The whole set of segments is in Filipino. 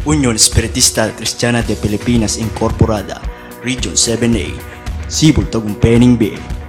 Unión Espiritista Cristiana de Pilipinas Incorporada, Region 7A, Sibol Tagumpeni Bay.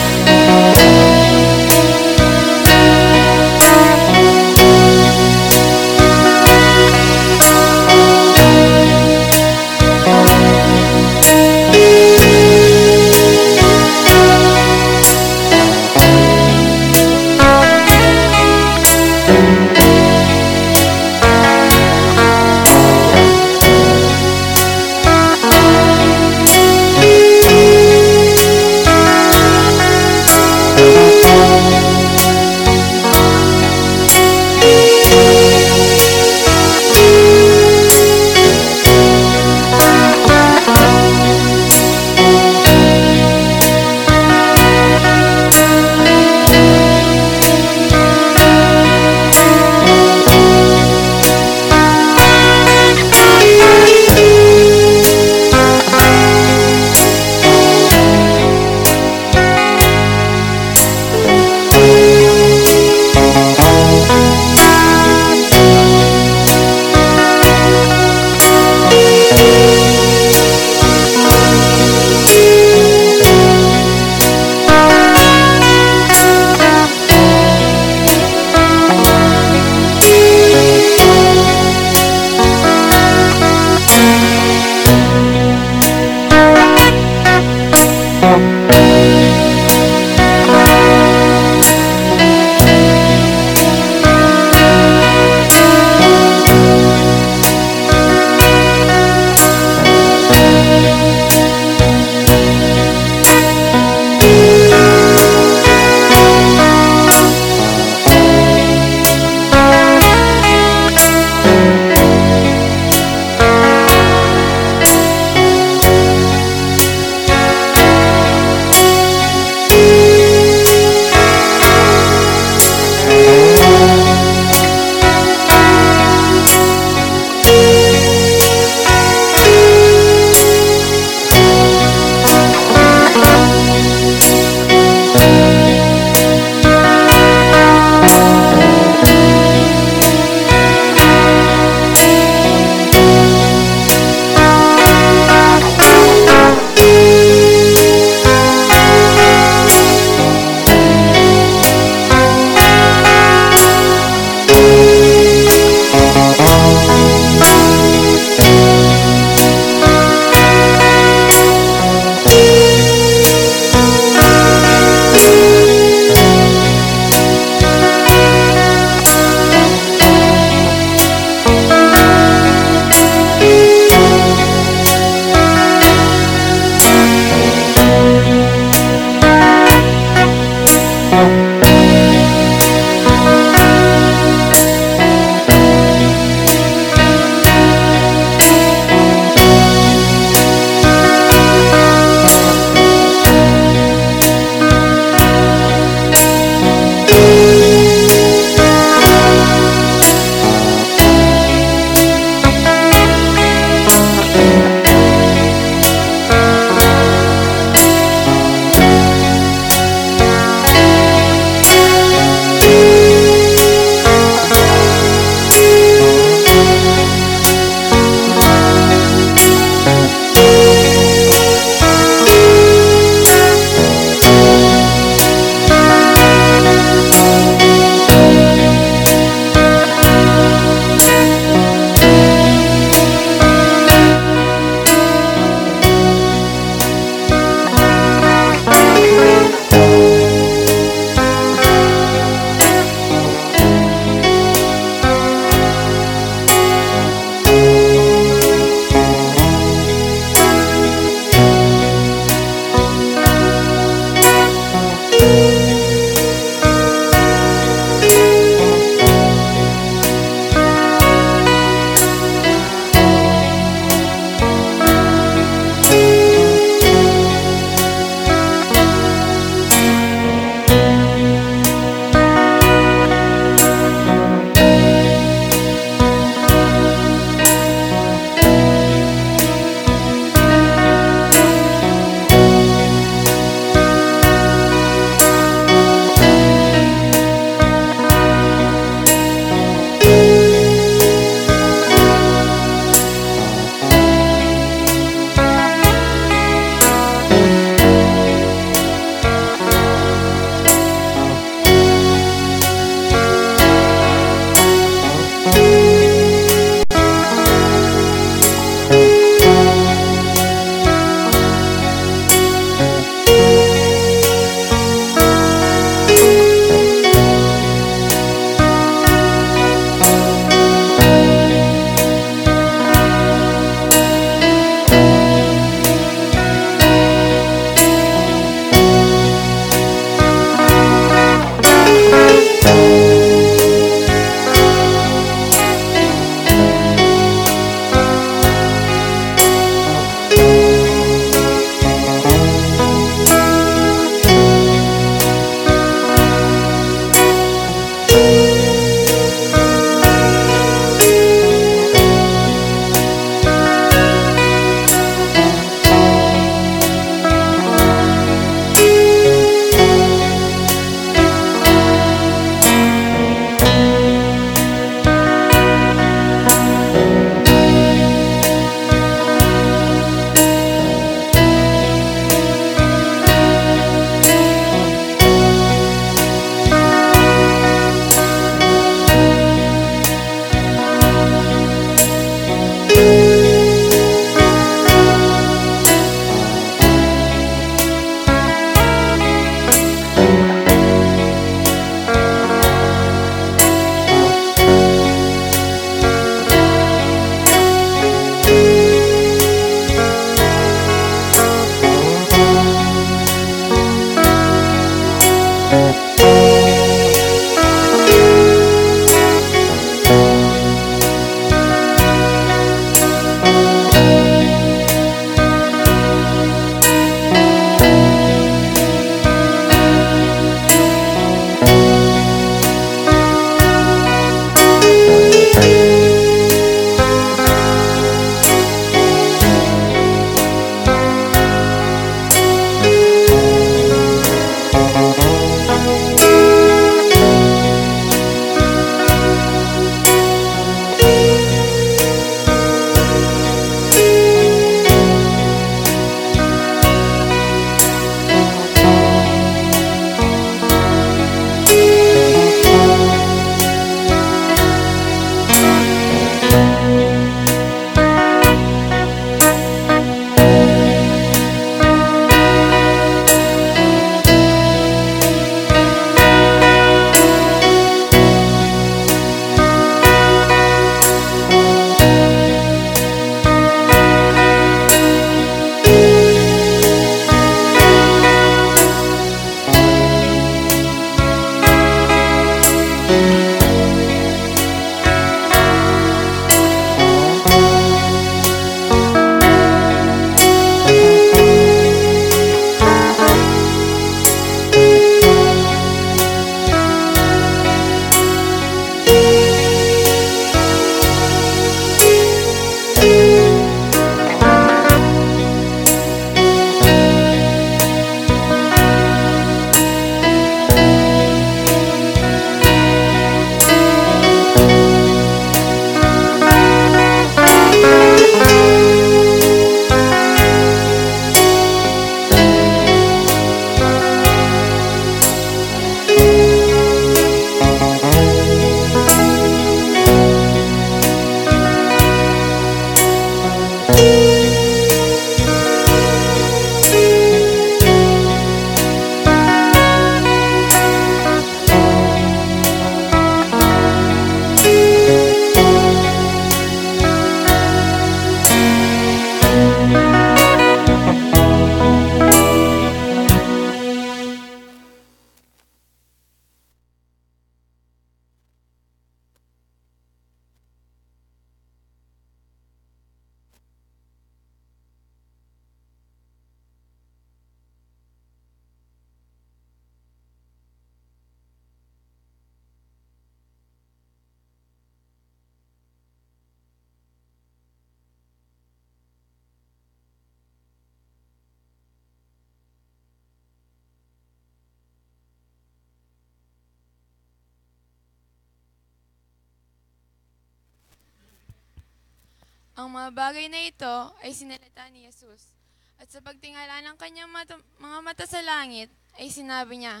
Ang mga bagay na ito ay sinalita ni Jesus. At sa pagtingala ng kanyang mga mata sa langit, ay sinabi niya,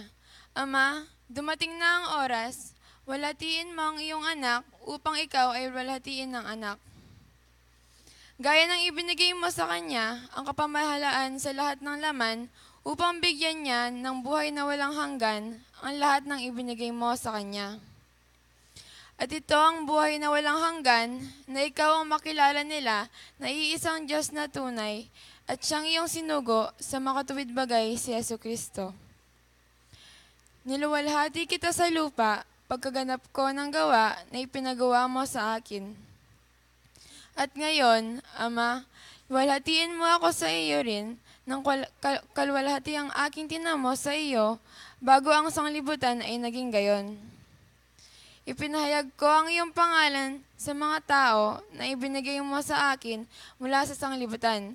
Ama, dumating na ang oras, walhatiin mo ang iyong anak upang ikaw ay walhatiin ng anak. Gaya ng ibinigay mo sa kanya ang kapamahalaan sa lahat ng laman upang bigyan niya ng buhay na walang hanggan ang lahat ng ibinigay mo sa kanya. At ito ang buhay na walang hanggan, na ikaw ang makilala nila na iisang Diyos na tunay, at siyang iyong sinugo sa makatuwid bagay si Jesucristo. Niluwalhati kita sa lupa, pagkaganap ko ng gawa na ipinagawa mo sa akin. At ngayon, Ama, walhatiin mo ako sa iyo rin, nang kalwalhati ang aking tinamo sa iyo, bago ang sanglibutan ay naging gayon. Ipinahayag ko ang iyong pangalan sa mga tao na ibinigay mo sa akin mula sa sanglibutan.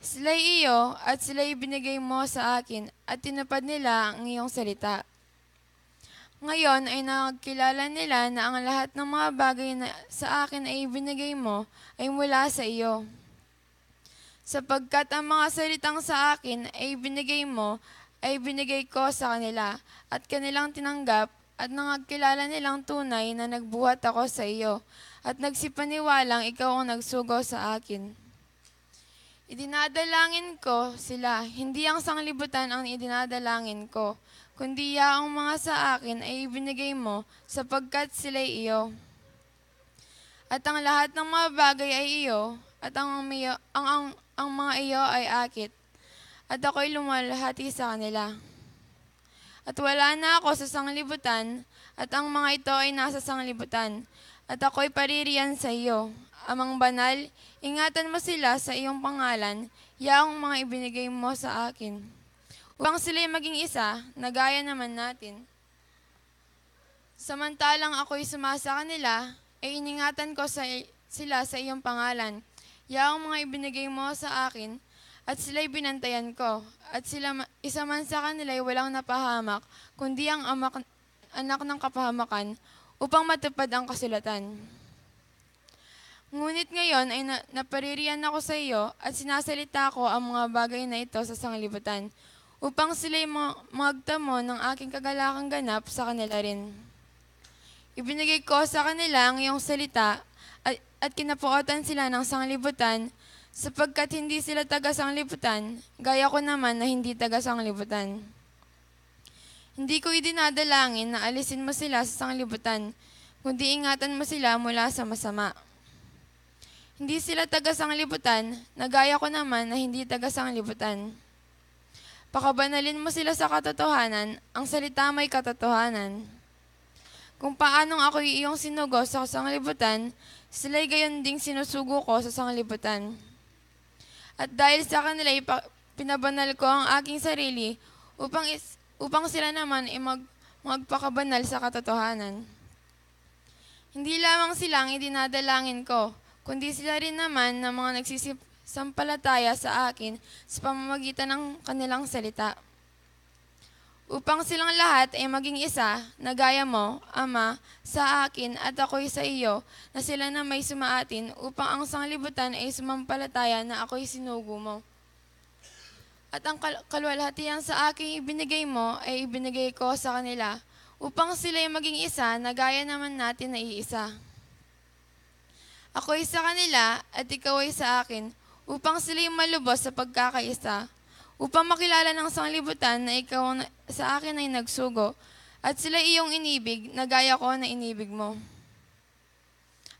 Sila'y iyo at sila'y ibinigay mo sa akin at tinupad nila ang iyong salita. Ngayon ay nakakilala nila na ang lahat ng mga bagay na sa akin ay ibinigay mo ay mula sa iyo. Sapagkat ang mga salitang sa akin ay ibinigay mo ay ibinigay ko sa kanila at kanilang tinanggap at nakakilala nilang tunay na nagbuhat ako sa iyo at nagsipaniwalang ikaw ang nagsugo sa akin. Idinadalangin ko sila, hindi ang sanglibutan ang idinadalangin ko, kundi ang mga sa akin ay ibinigay mo sapagkat sila'y iyo. At ang lahat ng mga bagay ay iyo, at ang mga iyo ay akit, at ako'y lumalhati sa kanila. At wala na ako sa sanglibutan, at ang mga ito ay nasa sanglibutan, at ako'y paririyan sa iyo. Amang banal, ingatan mo sila sa iyong pangalan, yaong mga ibinigay mo sa akin. Upang sila'y maging isa, na gaya naman natin. Samantalang ako'y sumasa kanila, ay iningatan ko sila sa iyong pangalan, yaong mga ibinigay mo sa akin, at sila'y binantayan ko, at isa man sa kanila'y walang napahamak, kundi ang anak ng kapahamakan, upang matupad ang kasulatan. Ngunit ngayon ay napaririyan ako sa iyo, at sinasalita ko ang mga bagay na ito sa sanglibutan, upang sila'y magtamo ng aking kagalakang ganap sa kanila rin. Ibinigay ko sa kanila ang iyong salita, at kinapuotan sila ng sanglibutan, sapagkat hindi sila taga-sanglibutan, gaya ko naman na hindi taga-sanglibutan. Hindi ko idinadalangin na alisin mo sila sa sanglibutan, kundi ingatan mo sila mula sa masama. Hindi sila taga-sanglibutan, na gaya ko naman na hindi taga-sanglibutan. Pakabanalin mo sila sa katotohanan, ang salita may katotohanan. Kung paanong ako'y iyong sinugo sa sanglibutan, sila'y gayon ding sinusugo ko sa sanglibutan. At dahil sa kanila pinabanal ko ang aking sarili upang sila naman ay magpakabanal sa katotohanan. Hindi lamang silang idinadalangin ko, kundi sila rin naman na mga nagsisisampalataya sa akin sa pamamagitan ng kanilang salita. Upang silang lahat ay maging isa, na gaya mo, Ama, sa akin at ako'y sa iyo, na sila na may sumaatin upang ang sanglibutan ay sumampalataya na ako'y sinugo mo. At ang kalwalhatian sa aking ibinigay mo ay ibinigay ko sa kanila, upang sila'y maging isa, na gaya naman natin na iisa. Ako'y sa kanila at ikaw ay sa akin, upang sila'y malubos sa pagkakaisa, upang makilala ng sanglibutan na ikaw sa akin ay nagsugo, at sila iyong inibig na gaya ko na inibig mo.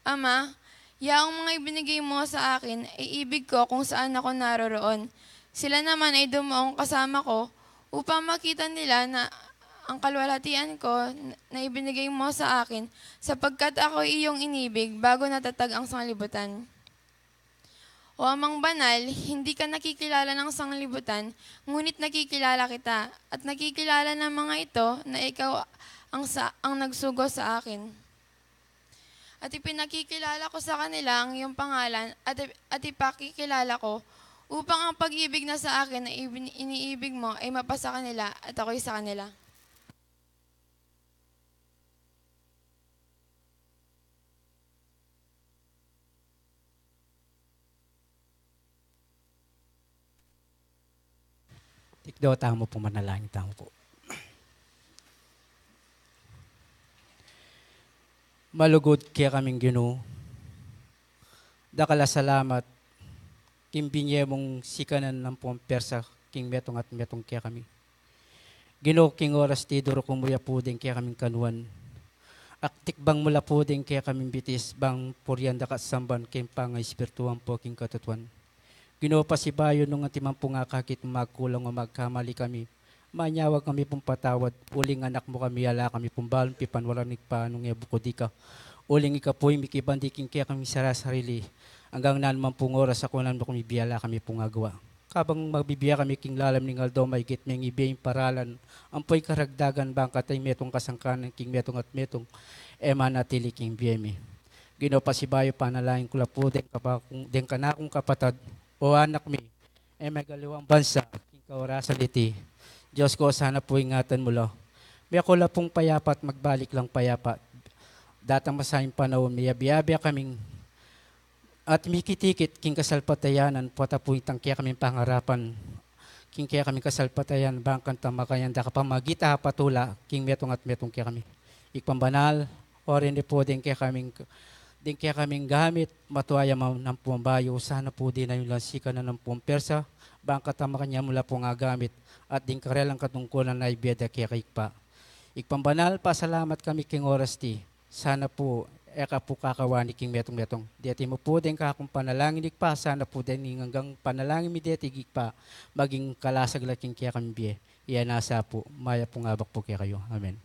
Ama, yaong mga ibinigay mo sa akin ay ibig ko kung saan ako naroroon. Sila naman ay dumaong kasama ko upang makita nila na ang kalwalhatian ko na ibinigay mo sa akin, sapagkat ako iyong inibig bago natatag ang sanglibutan. O Amang banal, hindi ka nakikilala ng sanglibutan, ngunit nakikilala kita, at nakikilala ng mga ito na ikaw ang nagsugo sa akin. At ipinakikilala ko sa kanila ang iyong pangalan, at ipakikilala ko, upang ang pag-ibig na sa akin na iniibig mo ay mapasa kanila at ako'y sa kanila. Ikdo, tamo po manalangin, tamo po. Malugod kaya kaming Ginoo. Dakala salamat, kimbinye mong sikanan ng pong persa, king metong at metong kaya kami. Ginoo, king oras ti duro kumuya po din kaya kaming kanuan. Aktik bang mula po din kaya kaming bitis, bang puryanda ka samban, king pangay spirituang po king katutuan. Ginoo, pasibayo nung antimang po nga kakit magkulang o magkamali kami. Manyawag kami pong patawad, uling anak mo kami, ala kami pong balon, pipan wala nagpaanong ebukodi ka. Uling ikapoy, mikibandiking kaya kami sarili. Hanggang naman pong oras ako naman kami biyala kami pong agawa. Kabang magbibiya kami king lalam ning aldo, may git may ibiyang paralan. Ampoy karagdagan bang katay metong kasangkanan king metong at metong ema natili king biyemi. Ginoo, pasibayo panalangin ko po den ka na akong kapatad o anak mi, may galiwang bansa, king kaorasan iti. Diyos ko, sana po ingatan mo lo. May ako la pong payapa at magbalik lang payapa. Datang masayang panahon, may abiyabya kaming at mikitikit king kasalpatayanan, pata po itang kaya kaming pangarapan. King kaya kaming kasalpatayan, bangkan tamakayan, da kapamagita patula, king metong at metong kaya kami. Ikpambanal, o rin po din kaya kaming gamit, matuaya ng pumbayo, sana po din na yung lansika na ng pumpersa, bangkat tamakanya mula po nga gamit, at din karelang katungkulan na ibiyada kaya kaikpa. Ikpambanal, pasalamat kami king oras ti, sana po, eka po kakawani king metong-metong. Diyati mo po din kakong panalangin ikpa, sana po din hanggang panalangin mi diyati ikpa, maging kalasag laking kaya kami biye. Iyan nasa po, maya po ngabak po kaya kayo. Amen.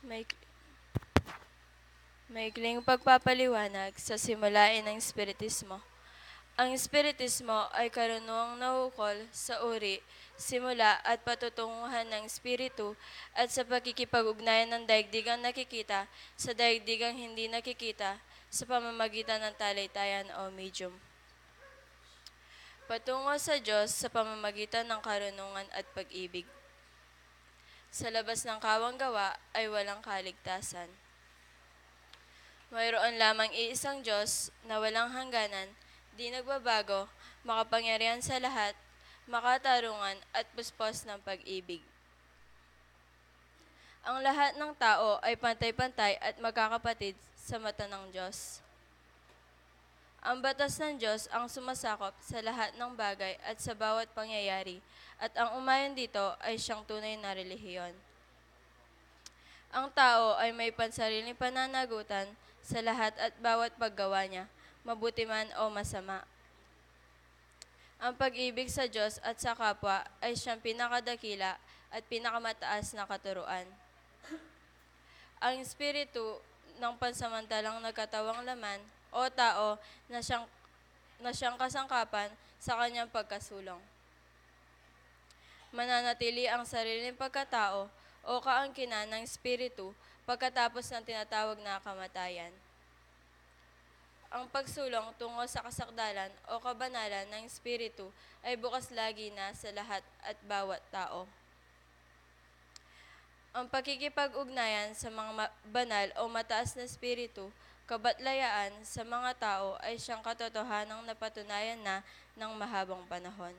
May, maikling pagpapaliwanag sa simulain ng Espiritismo. Ang Espiritismo ay karunungang naukol sa uri, simula at patutunguhan ng Espiritu at sa pakikipag-ugnayan ng daigdigang nakikita sa daigdigang hindi nakikita sa pamamagitan ng talaytayan o medium. Patungo sa Diyos sa pamamagitan ng karunungan at pag-ibig. Sa labas ng kawang gawa ay walang kaligtasan. Mayroon lamang iisang Diyos na walang hangganan, di nagbabago, makapangyarihan sa lahat, makatarungan at puspos ng pag-ibig. Ang lahat ng tao ay pantay-pantay at magkakapatid sa mata ng Diyos. Ang batas ng Diyos ang sumasakop sa lahat ng bagay at sa bawat pangyayari, at ang umayon dito ay siyang tunay na relihiyon. Ang tao ay may pansariling pananagutan sa lahat at bawat paggawa niya, mabuti man o masama. Ang pag-ibig sa Diyos at sa kapwa ay siyang pinakadakila at pinakamataas na katuruan. Ang espiritu ng pansamantalang nagkatawang laman o tao na siyang kasangkapan sa kanyang pagkasulong. Mananatili ang sariling pagkatao o kaangkinan ng espiritu pagkatapos ng tinatawag na kamatayan. Ang pagsulong tungo sa kasakdalan o kabanalan ng espiritu ay bukas lagi na sa lahat at bawat tao. Ang pakikipag-ugnayan sa mga banal o mataas na espiritu, kabatlayaan sa mga tao ay siyang katotohanang napatunayan na ng mahabang panahon.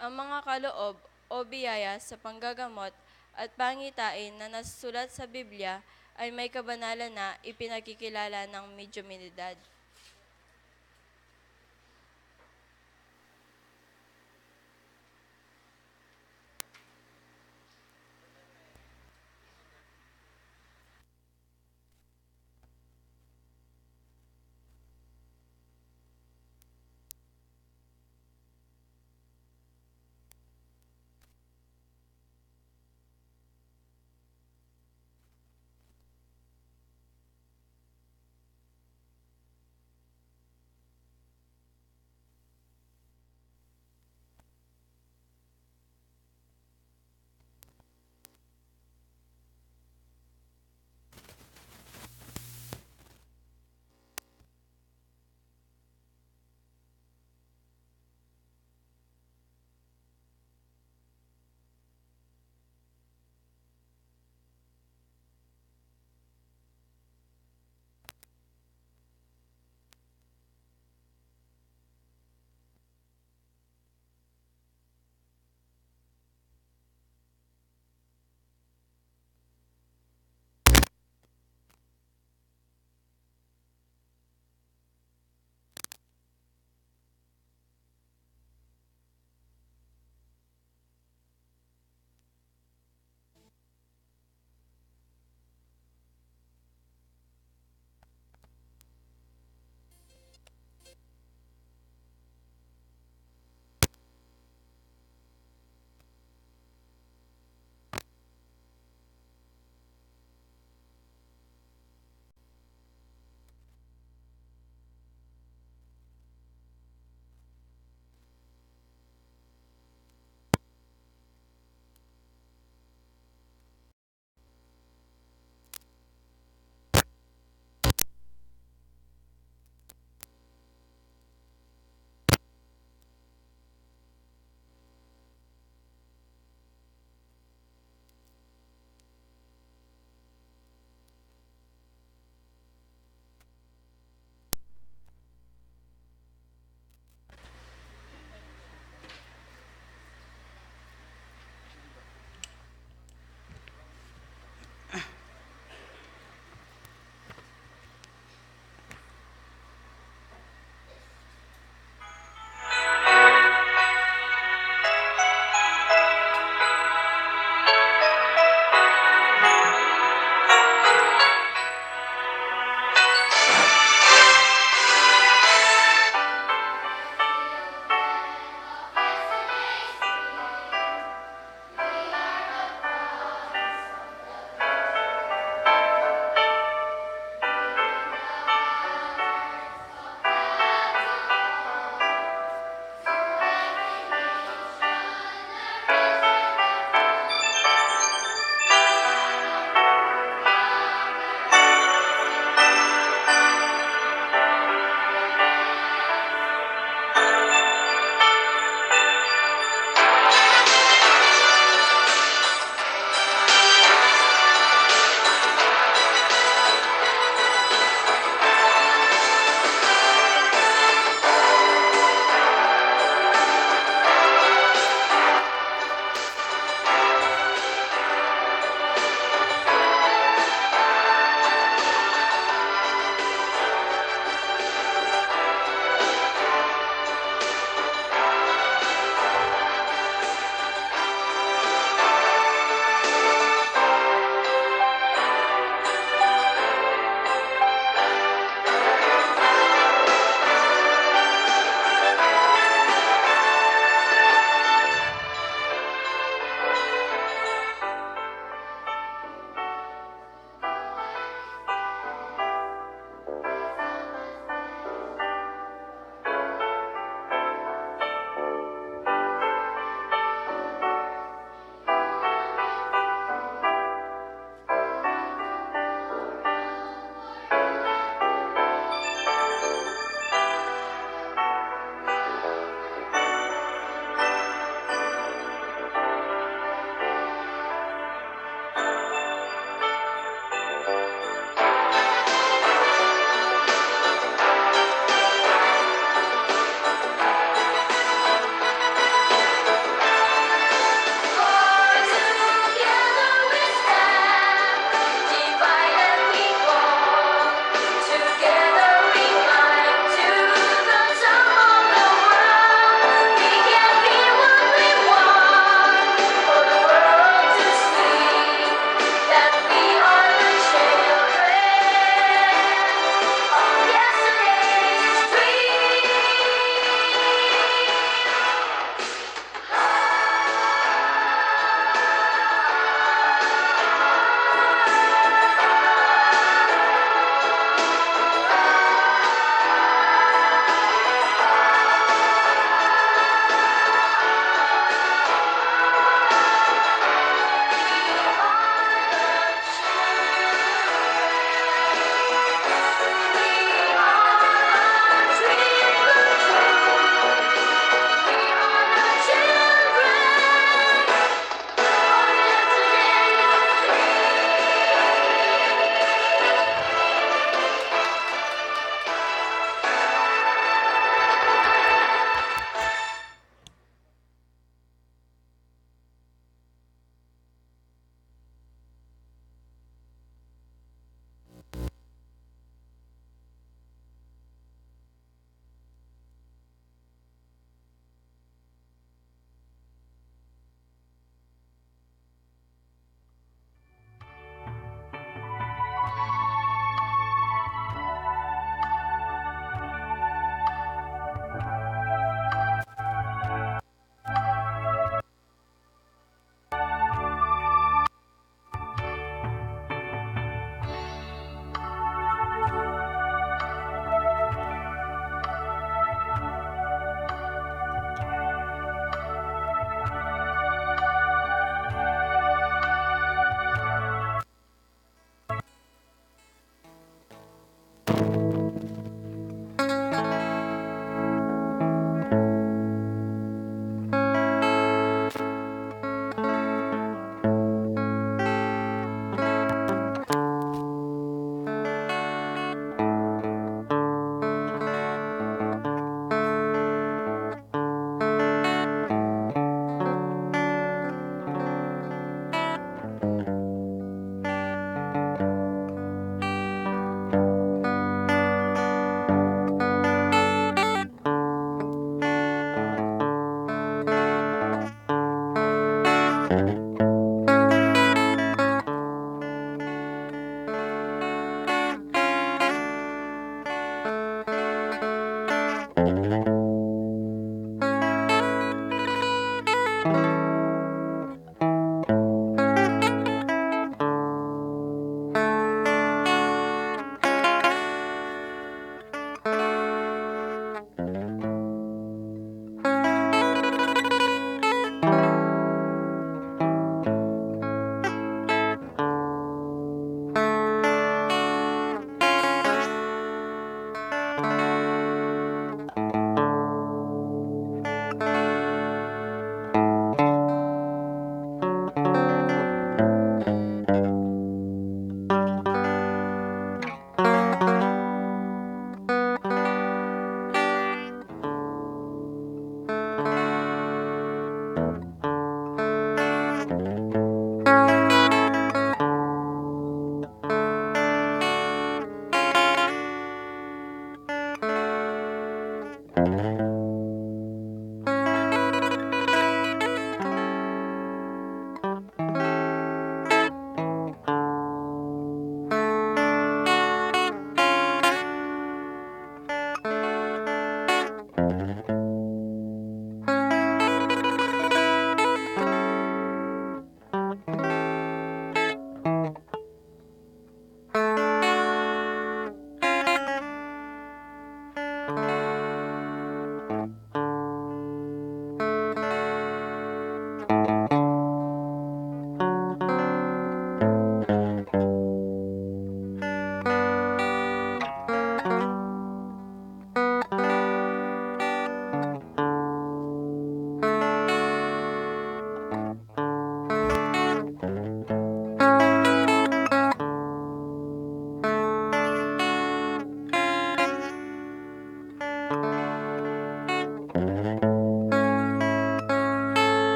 Ang mga kaloob o biyaya sa panggagamot at pangitain na nasusulat sa Biblia ay may kabanalan na ipinakikilala ng medyuminidad.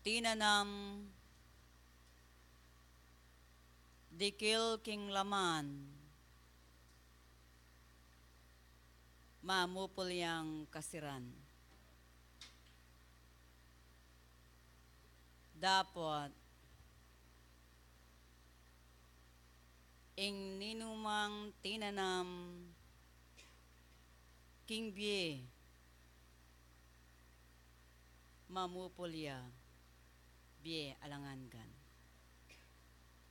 tinanam dikil king laman mamupul yang kasiran. Dapat ing ninumang tinanam king bie mamupulya bie alangangan.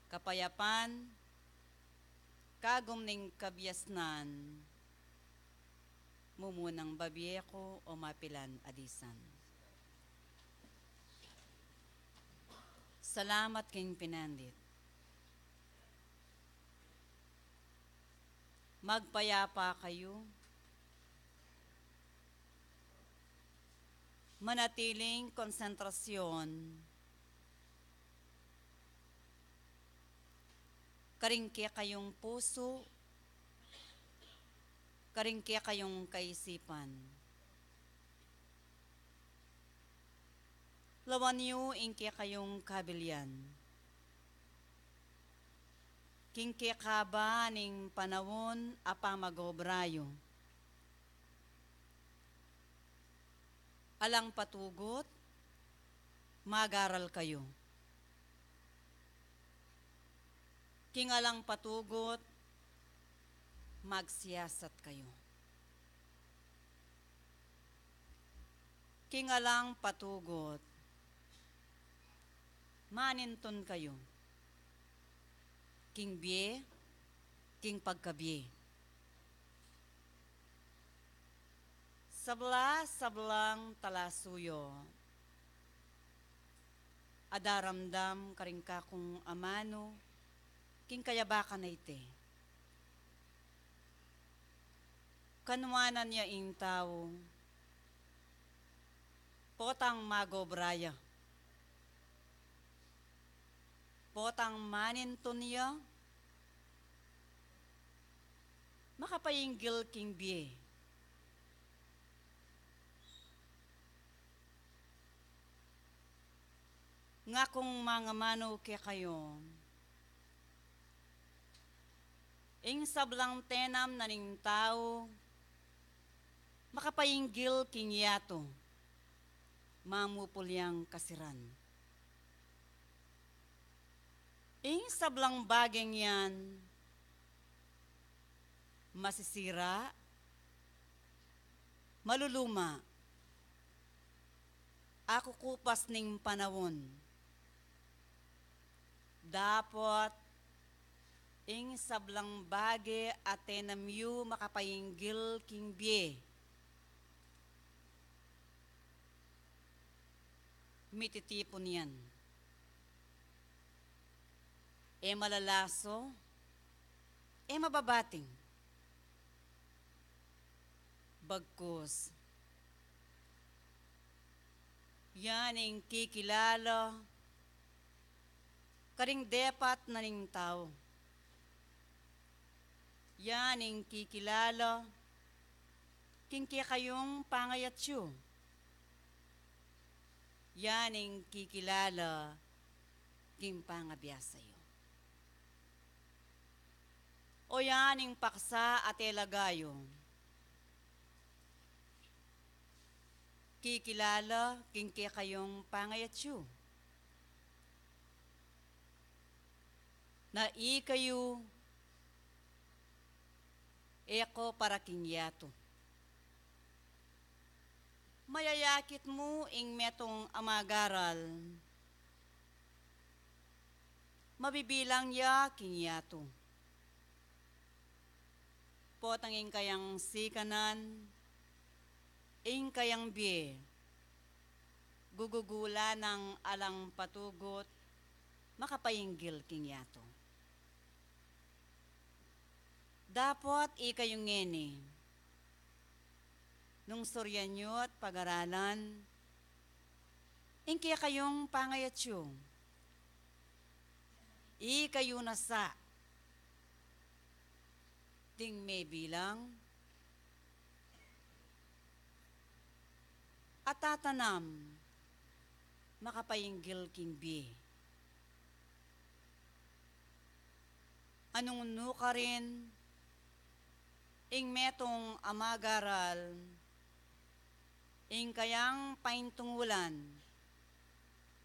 Kapayapan kagum ning kabyasnan mumunang babieko o mapilan adisan. Salamat king pinandit. Magpayapa kayo. Manatiling konsentrasyon. Karingkya kayong puso. Karingkya kayong kaisipan. Lawan niyo ingkya kayong kabilyan. Kingkya ka ba ning panawon apa magobrayo? Alang patugot, magaral kayo. King alang patugot, magsiyasat kayo. King alang patugot, maninton kayo. King bie, king pagkabie. Sablang talasuyo, adaramdam karingka kung amano, king kayabakan na ite. Kanwanan niya ing tao, potang magobraya. Potang maninton niya, makapayinggil king bie. Nga kung mga mano kaya kayo, ing sablang tenam na ning tao, makapayinggil king yato, mamupulyang kasiran. Ing sablang bageng yan, masisira, maluluma, ako kupas ning panawon. Dapat ing sablang bage atenam yu makapayinggil king bie. Mititipon yan. E malalaso, e mababating. Bagkus, yan ang kikilala, karing depat na ning tao. Yan ang kikilala, kingkya kayong pangayatsyo. Yan ang kikilala, king pangabiyasayo. O yan ang paksa at elagayo. Kikilala, kingkya kayong pangayatsyo. Na ikayo, eko para kingyato. Mayayakit mo ing metong amagaral, mabibilang ya kingyato. Potanging kayang sikanan, ing kayang bie, gugugula ng alang patugot, makapayinggil kingyato. Dapat ikayong ngeni, nung suryan nyo at pag-aralan, ing kaya kayong pangayatsyo, ikayo nasa, ting may bilang, at tatanam, makapayinggil king bi. Anong nuka rin, ing metong amagaral, ing kayang paintungulan,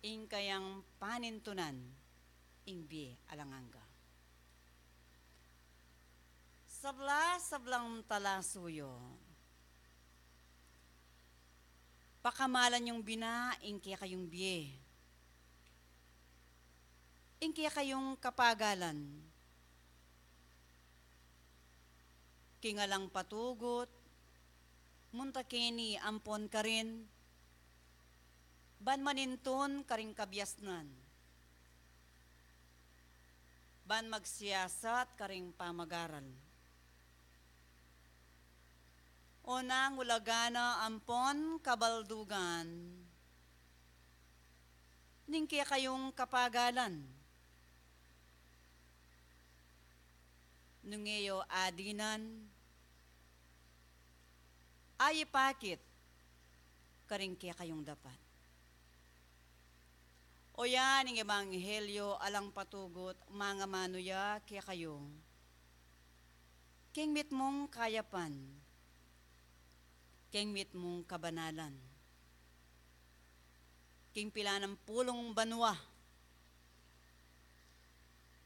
ing kayang panintunan, ing bi alanganga. Sablang talasuyo, pakamalan yung bina, ing kaya kayong biye. Ing kaya kayong kapagalan. Kingalang patugot, muntakeni ampon ka rin, ban maninton karing kabyasnan. Ban magsiyasat karing pamagaral. Unang ulagana ampon kabaldugan, ning kaya kayong kapagalan. Nungeyo adinan, ay ipakit, karing kaya kayong dapat. O yan, ang ebanghelyo, alang patugot, mga manuya, kaya kayo. King mit mong kayapan, king mit mong kabanalan, king pila ng pulong banwa,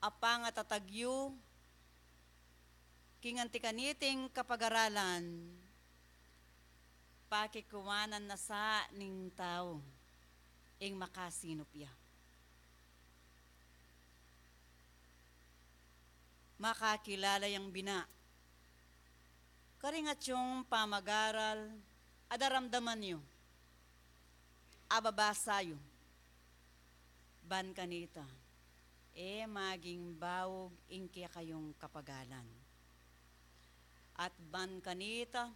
apang at tatagyo, king antikaniting kapag-aralan, pakikuwanan na sa ning tao, ing makasinopya. Makakilala yung bina. Karingat yung pamagaral, adaramdaman nyo, ababasayo, ban kanita, maging bawog ingkya kayong kapagalan. At ban kanita,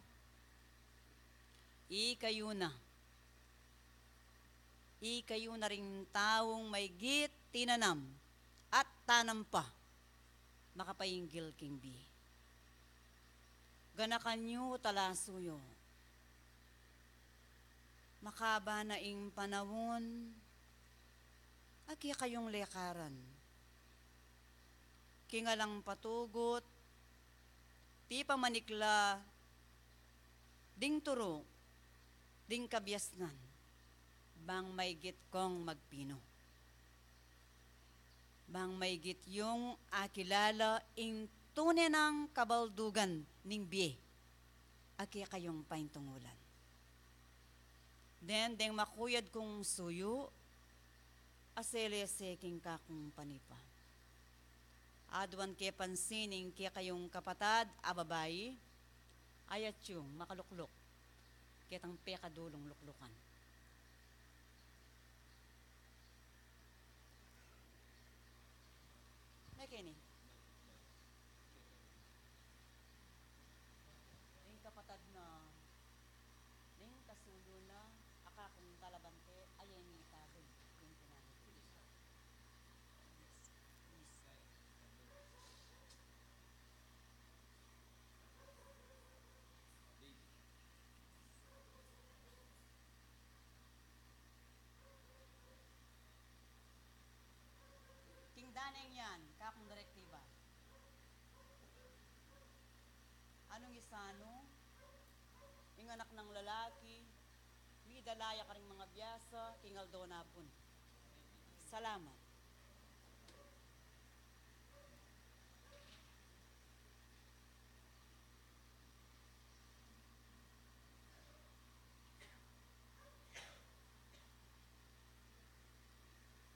ikayo na ring taong may git tinanam at tanam pa, makapayinggil king bi. Ganakan nyo talasuyo, makaba na ing panahon, agi kayong lekaran. Kingalang patugot, ti pamanikla, ding turo, ding kabyasnan, bang may git kong magpino. Bang may git yung akilala ing tunay ng kabaldugan ning biye, aki kayong paintungulan. Then, deng makuyad kong suyo, aselese king kakong panipa. Adwan ke pansining kaya kayong kapatad, ababay, ayat yung makaluklok, kitang pekadulong luklukan. Nakini. Ning kapatad na, ning kasulo na, akakong talabante, ayay ni itagoy. Yung pinahit. Tingdaneng yan, kakong direktiba. Anong isano? Yung anak ng lalaki, may dalaya ka rin mga biyasa, kingal daw na pun. Salamat.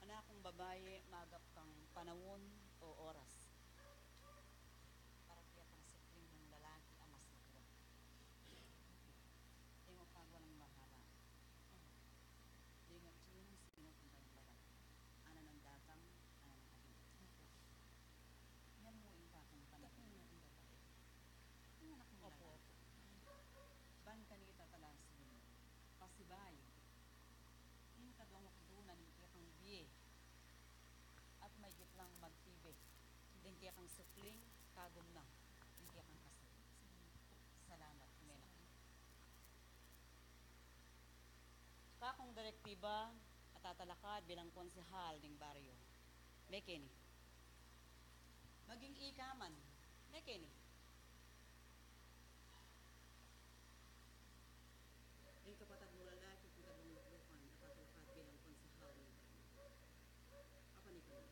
Anak kong babae, magap kang panahon o oras. Para kaya kang sikling ng lalaki amas na tuwa. Tingo kagwa ng mahaba. Dingat yun, sino kung balang. Ana ng datang, ana ng abin. Yan mo yung kakong panahon ng babae. Yung anak mong lalaki. Ban kanita talasin. Pasibay. Yung kadwang makudunan, yung kaya kang biye. At may gitlang magtibe. Din kaya kang supling, kagom na. Din kaya kang kasi. Salamat, Mena. Kakong direktiba at matatalakad bilang konsehal ng baryo. Mekeni. Maging ikaman. Mekeni. Yung kapatid mo lalaki kung kaduluklukan, natatalakad bilang konsehal ng baryo. Apa ni ka?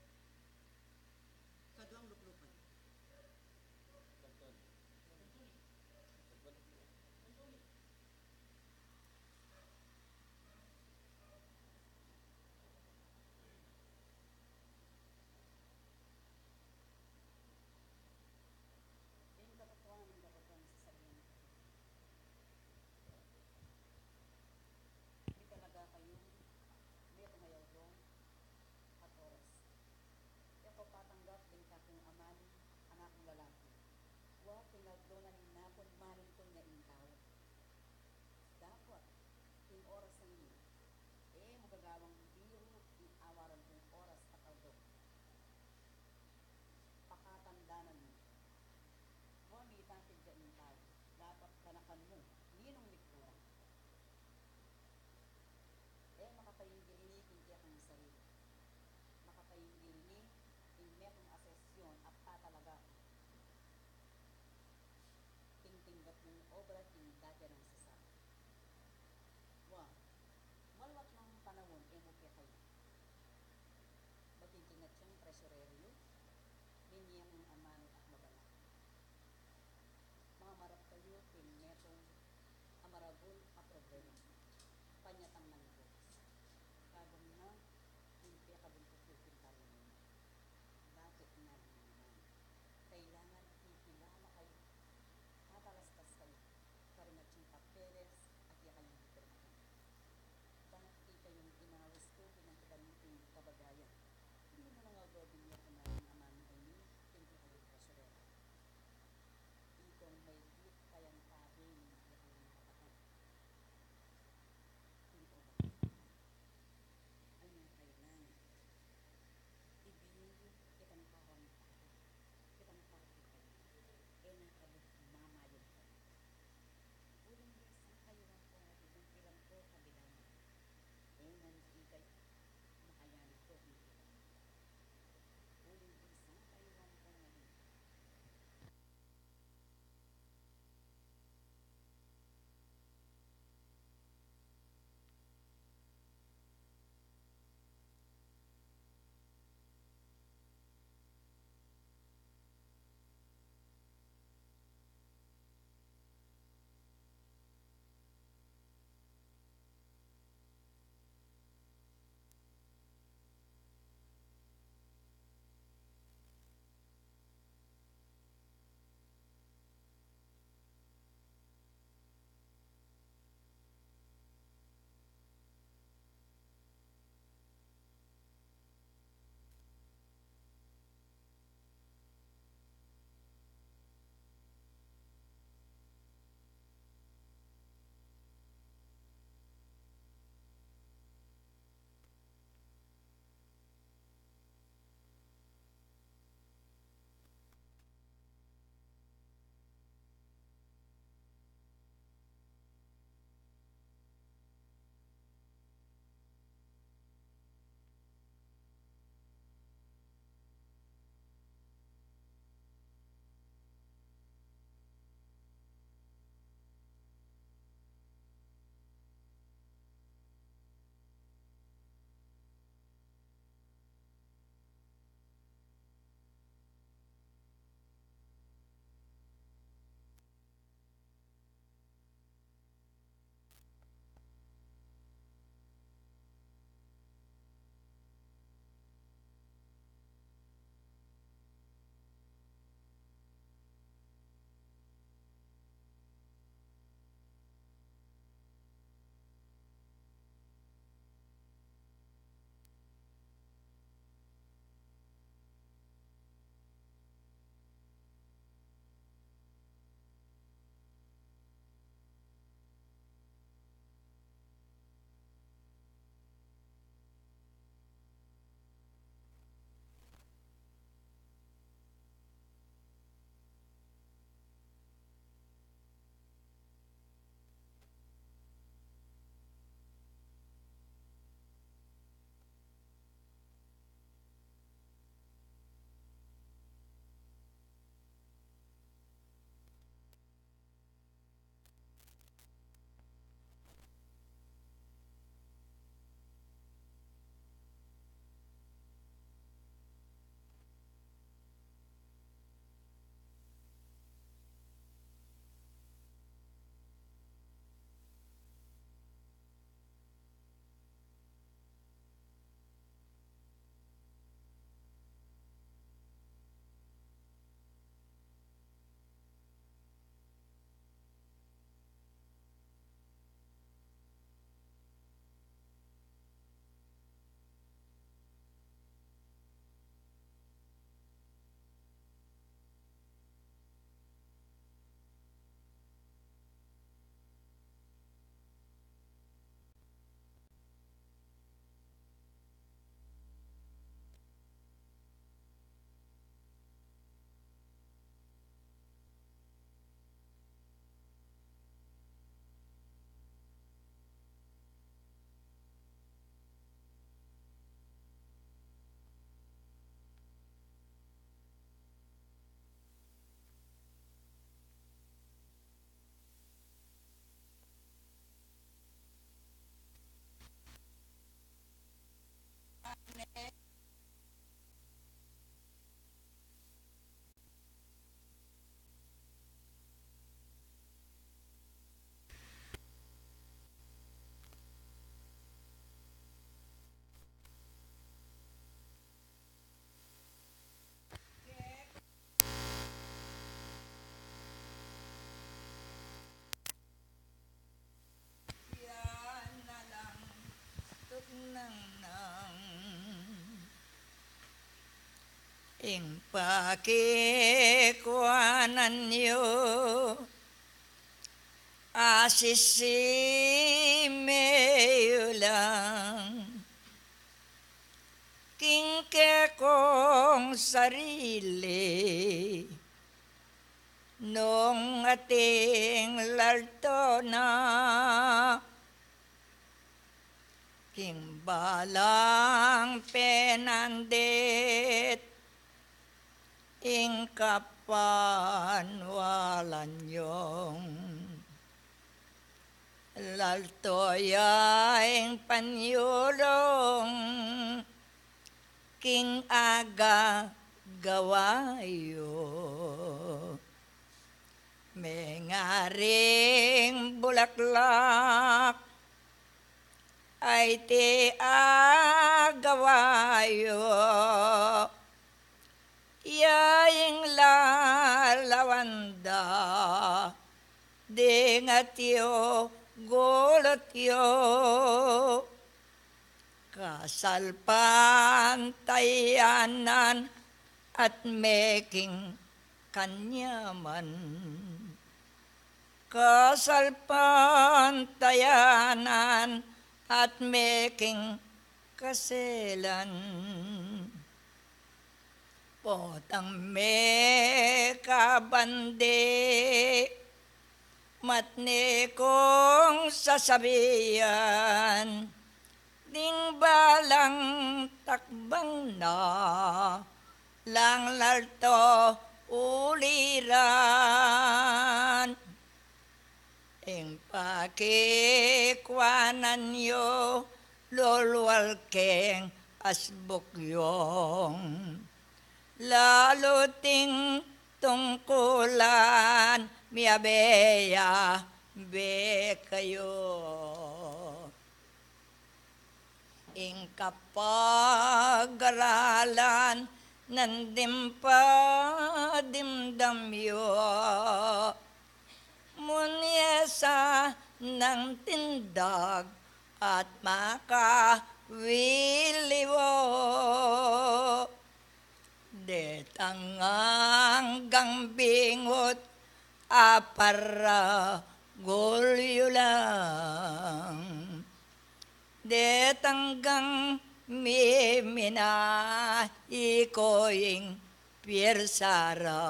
Kaduang luklukan. Yung kapatuan ng kapatuan sa sabihan ko. Hindi talaga kayong may tumayaw doon at oras. Kaya ko patanggap din ka kung aman ang akong lalaki. Wa pinagdonan ng napon manin ko na intaw. Dapat, yung oras na inyo, magagawang biro yung awaran kong oras at aldo. Pakatandanan mo. Wa may itatid dyan yung tao. Dapat kanakan mo. Ninong mikura. Makapayinggilini hindi akong sarili. Makapayinggilini hindi akong asesyon at tatalaga. Tingtinggat mong obra ting dati ng sasama. Wa, malwat ng panahon, mo kaya kayo. Magtingtingat siyang tresoreryo, ninyang aman at mabala. Mga marap kayo, pinetong amarabol at problema. Panyatang ng bukas. Kagam na, hindi kabuntot-buntot tayo naman. Bakit na naman? Kailangan ikilala kayo. Matalastas kayo. Karinat yung papeles at yakayang permahan. Bakit kayong inawis ko pinagkagamiting kabagayan? Hindi mo na nga gawin niya kung namin aman kayo. Hindi kayo king pakikuanan niyo asisimeyo lang king kekong sarili nung ating larto na king balang penandit ing kapanwalan yung laltoyaing panyulong king aga gawayo mengaring bulaklak ay ti agawayo yaing lalawanda dingatyo gulotyo kasalpantayanan at making kanyaman kasalpantayanan at making kaselan potang me kabande matne kong sasabihan ding balang takbang na lang larto uliran ing pakikwanan yo lolwal keng asbukyong lalo ting tungkulan miabeya be kayo ing kapag-aralan nandimpa dimdamyo munyesa ng tindag at makawiliwo detangang bingot apara gulyo lang detanggang mimina ikoing piersara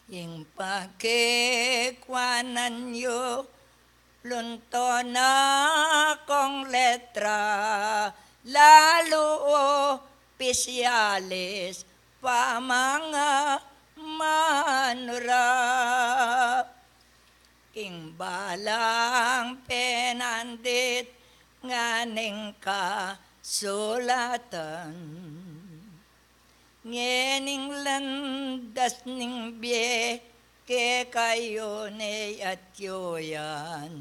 ing pakikwanan yo lunto na kong letra lalo opisyalis pa mga manura king balang penandit nganing kasulatan ngening landas ning bie ke kayo ne at yoyan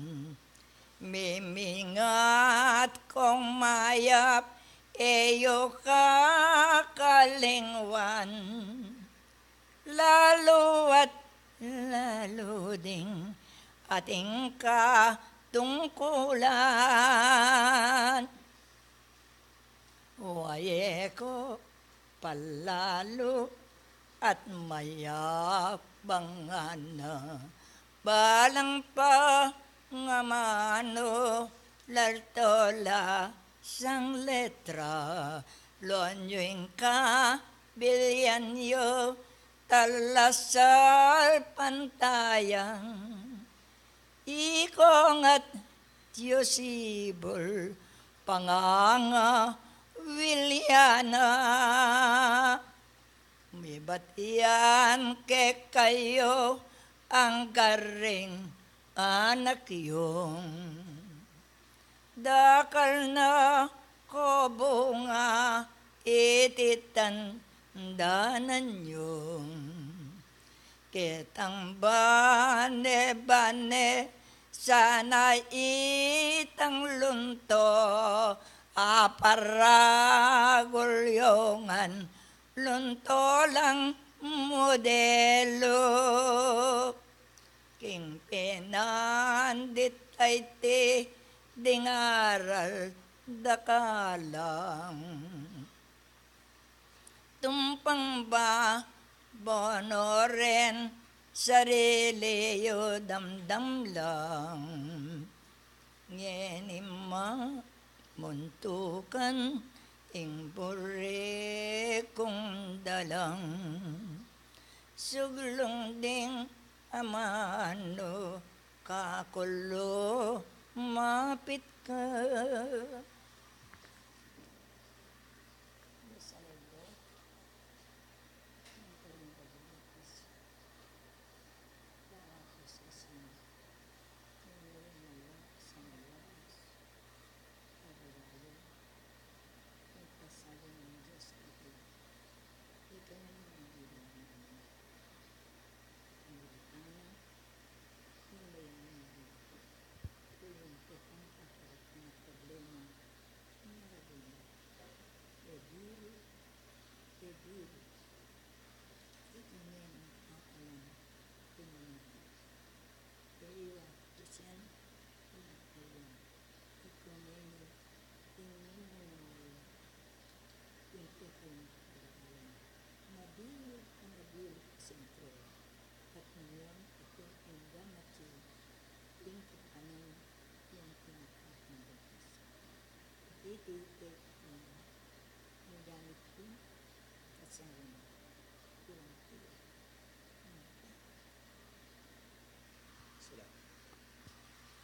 mimingat kong mayap eyo kakalingwan lalo at lalo ding ating katungkulan waye ko palalo at mayabangan na balang pa nga mano lartola sang letra lonyoing ka bilyan yo talasal pantayang ikong at Diyosibol panganga Wiliana may batian ke kayo ang garing anak yung dakal na ko bunga ititan danan yung kitang bane-bane sana itang lunto aparagulyongan lunto lang modelo king penandit ay ti dingaral dakalang tumpang ba bono ren sarili yo damdam lang ngenima muntukan ing bure kong dalang suglong ding amano kakulo mapit ka.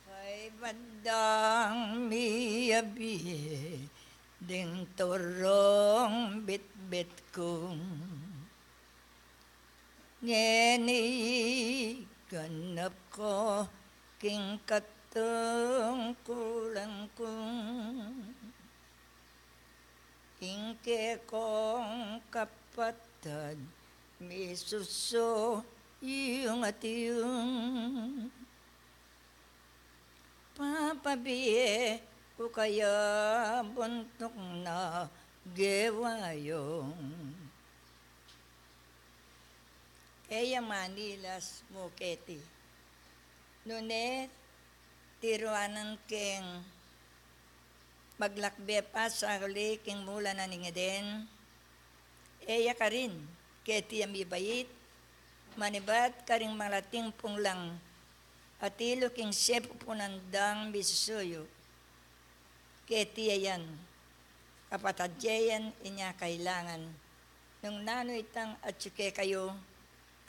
Kay bandang miyabi ding torong bit-bit kong ngeni ganap ko king katong kulang kong ingke kong kapatad misuso yung atiyong papabiye ko kaya buntok na gewayong Eya Manilas Muketi Nunet tiruanan keng maglakbe pa sa huli king mula na ningeden Eya ka rin keti amibayit manibat karing malating punglang atilo king sepo punandang bisusuyo. Keti yan, kapatadyayan inya kailangan. Nung nano itang atsuke kayo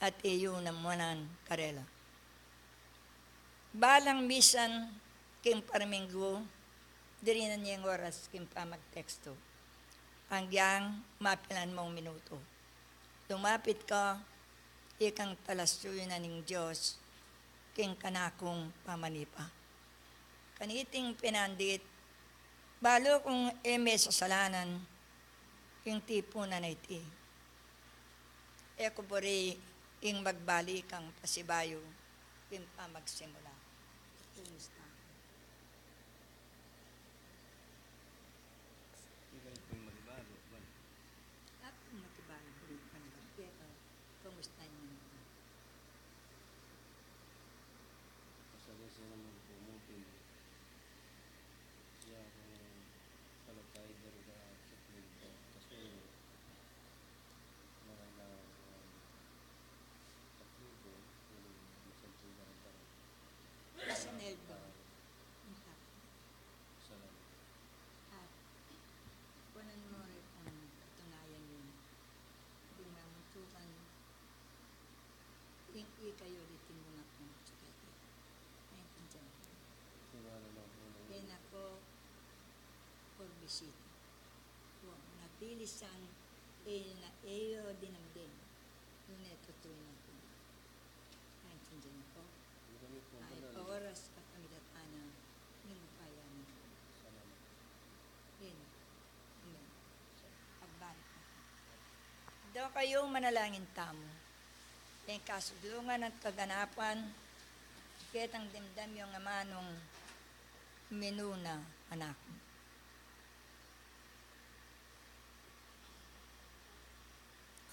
at iyo namunan karela. Balang misan king parminggo, diri na niyang oras king pamagteksto. Hanggang mapilan mong minuto. Tumapit ka, ikang talasyo na ning Diyos, king kanakong pamanipa. Kaniting pinandit, balo kong eme sa salanan, king tipo na naiti. Eko bori ing magbalik ang pasibayo, king pamagsimula. Kumusta? At makibago, kumusta niyo? Neldo. At kunan mo ang katunayan yun. Kung mamuntukan, hindi kayo litin mo na kung sakete. Ayun kung dyan. Yan ako for visit. Kung napilisan, na iyo dinamdin. Yun ito tuloy natin. Ayun kung dyan ako. Ay oras at pamidatana ng bayan. Yan. Amen. Pagbalik. Daw kayong manalangin tamo. Yung kasudlungan at kaganapan, kitang dimdam yung amanong minuna anak.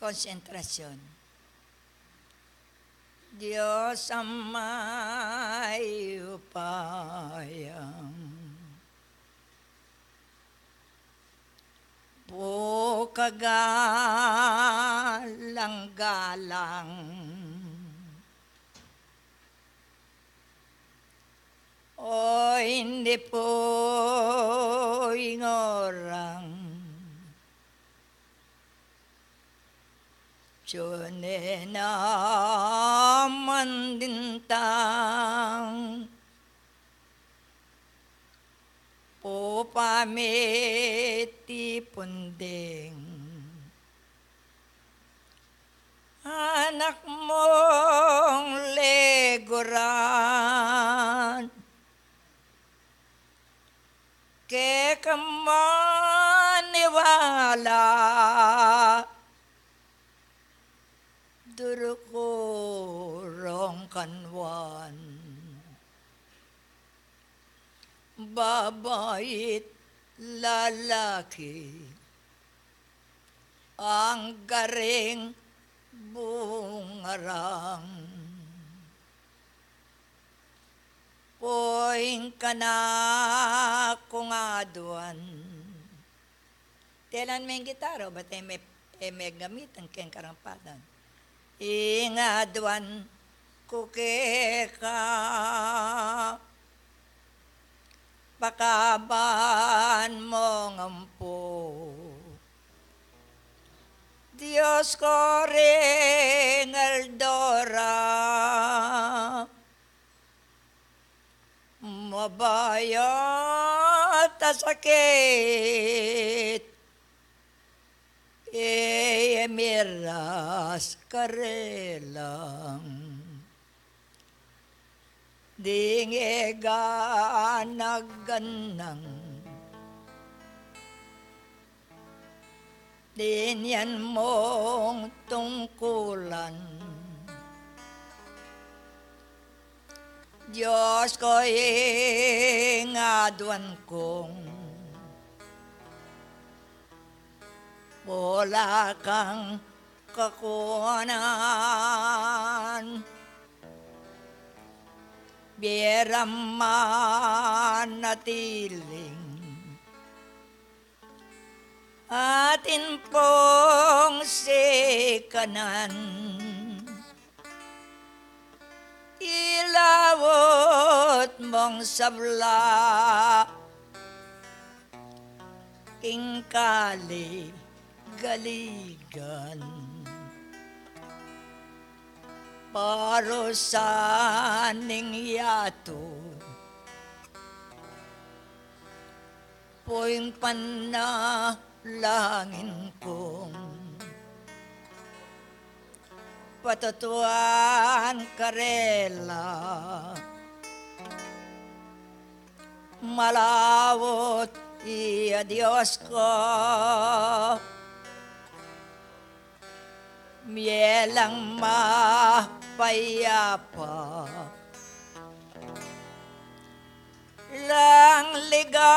Konsentrasyon. Diyos ang may upayang po kagalang-galang. O hindi po ingorang Tiyone naman dintang po pamiti punding anak mong legoran ke kamaniwala durukurong kanwan babait lalaki ang garing bungarang poing kana kungaduan telan may gitaro ba't may gamitan keng karampadan ingaduan kukeka pakaban mo ngampo Diyos ko ring aldora mabayat at sakit miras karelang dingega nagganang dinyan mong tungkulan Diyos ko ingaduan kong wala kang kakuhanan biram manatiling atin pong sikanan ilawot mong sabla ingkali galigan parusaning yato poing panalangin kong patutuan karela malawot iya Diyos ko mielang mapayapa lang ligaligino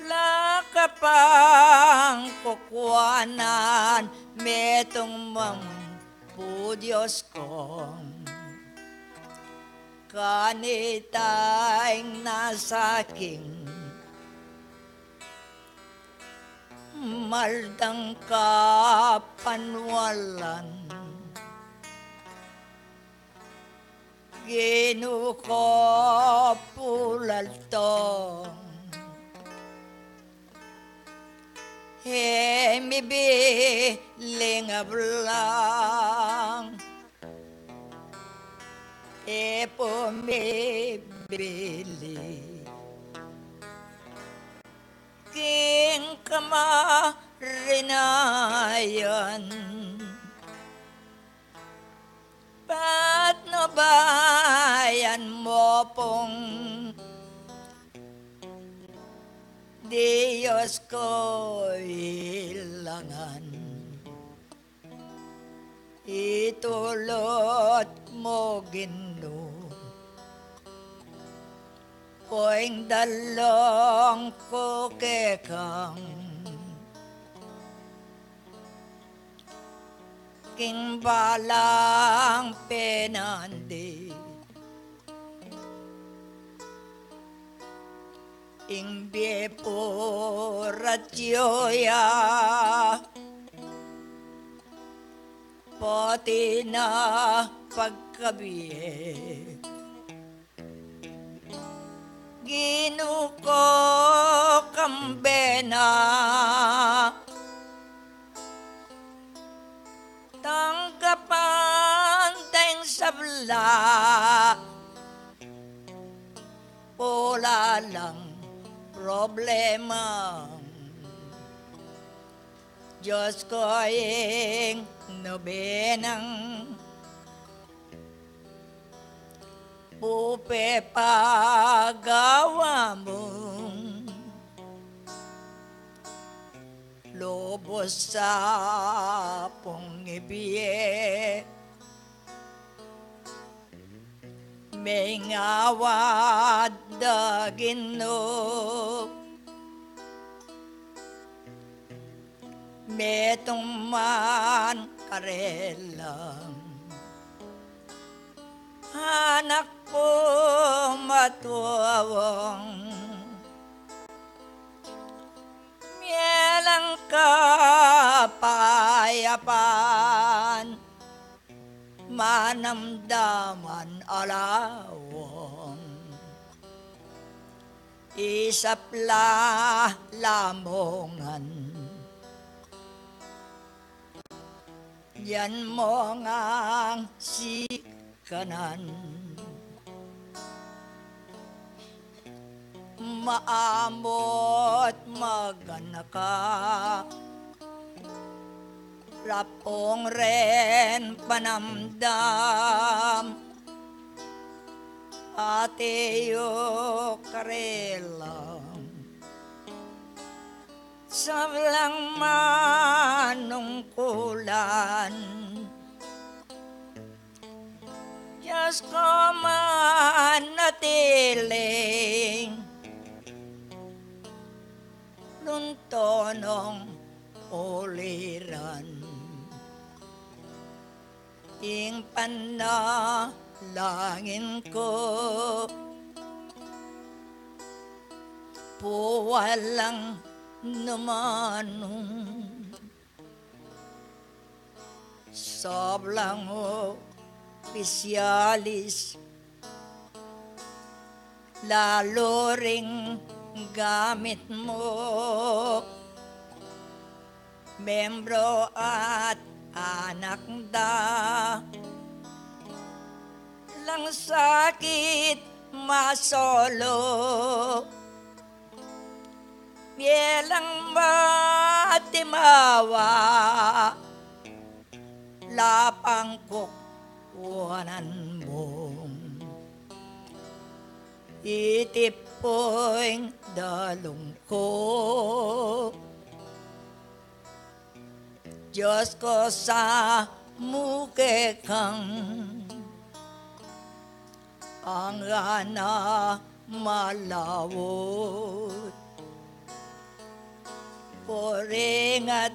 lakapang kukwanan metong mampu Diyos kong kanitang nasaking maldang kapanwalan ginuko pulaltong hemibiling ablang pumibili king kamarinayan patno bayan mo pong Diyos ko ilangan itulot mo Ginoo poing dalong ko kekang king balang penandi Biepuratyoya pati na pagkabiye ginuko kambena tanggapan tayong sabla wala lang problema Diyos ko ay nobenang pupe pagawa mo lubos sa pungibiye may ngawad dagino metong man karelang anak ko matuwang mielang kapayapan manamdaman alawang isapla lamongan yan mo ngang sikanan maamot magana ka rapong ren panamdam ateyo karelang sablang manungkulan Diyos ko manatiling luntonong uliran ing panalangin ko puwalang namanong soblang opisyalis lalo ring gamit mo membro at anak da lang sakit masolo Bielang matimawa lapang kukwanan mo itipoing dalong ko Diyos ko sa muke kang ang gana malawot Poring at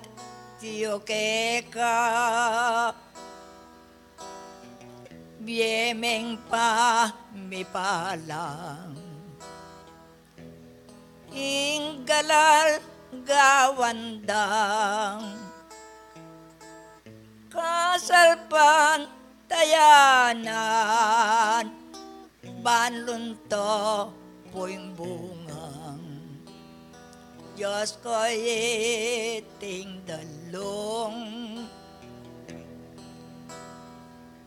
tiyoke ka Biemeng pa mipalang Inggalal gawandang Kasalpan tayanan Banlunto puing bungang Diyos ko iting dalong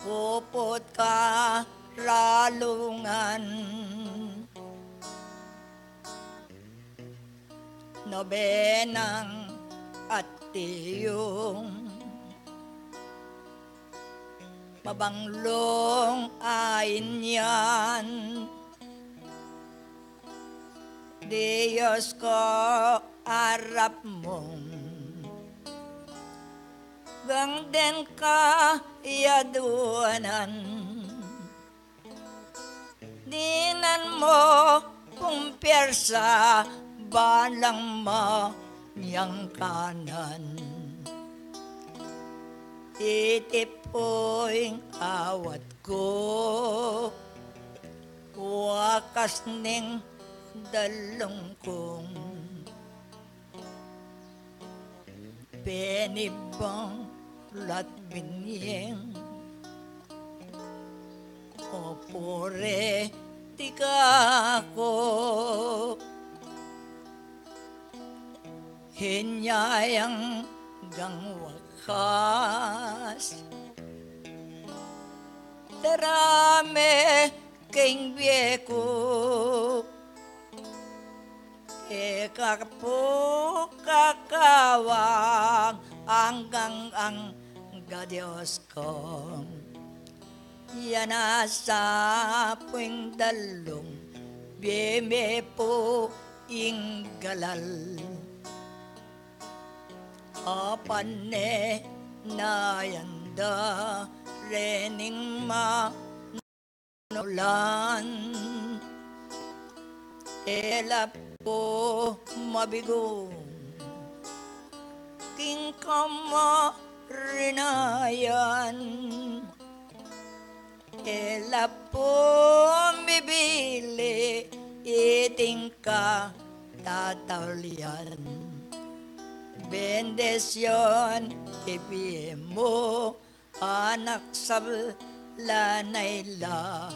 Pupot ka ralungan Nobenang at tiyong Mabanglong ain yan Diyos ko arap mong gangden ka yaduanan dinan mo pumpiersa balang mo niyang kanan itipoing awat ko wakas ning dalong kong penibang lat binyeng opore tika ko hinyayang gang wakas terame keng bieku ekapo kakawang anggang ang Diyos ko yana sa puwing dalong biyeme po inggalal apane nayanda rening manulan elap po mabigo king kama rinayan elap po bibili iting ka tataulian bendesyon ibiye mo anak sablanay la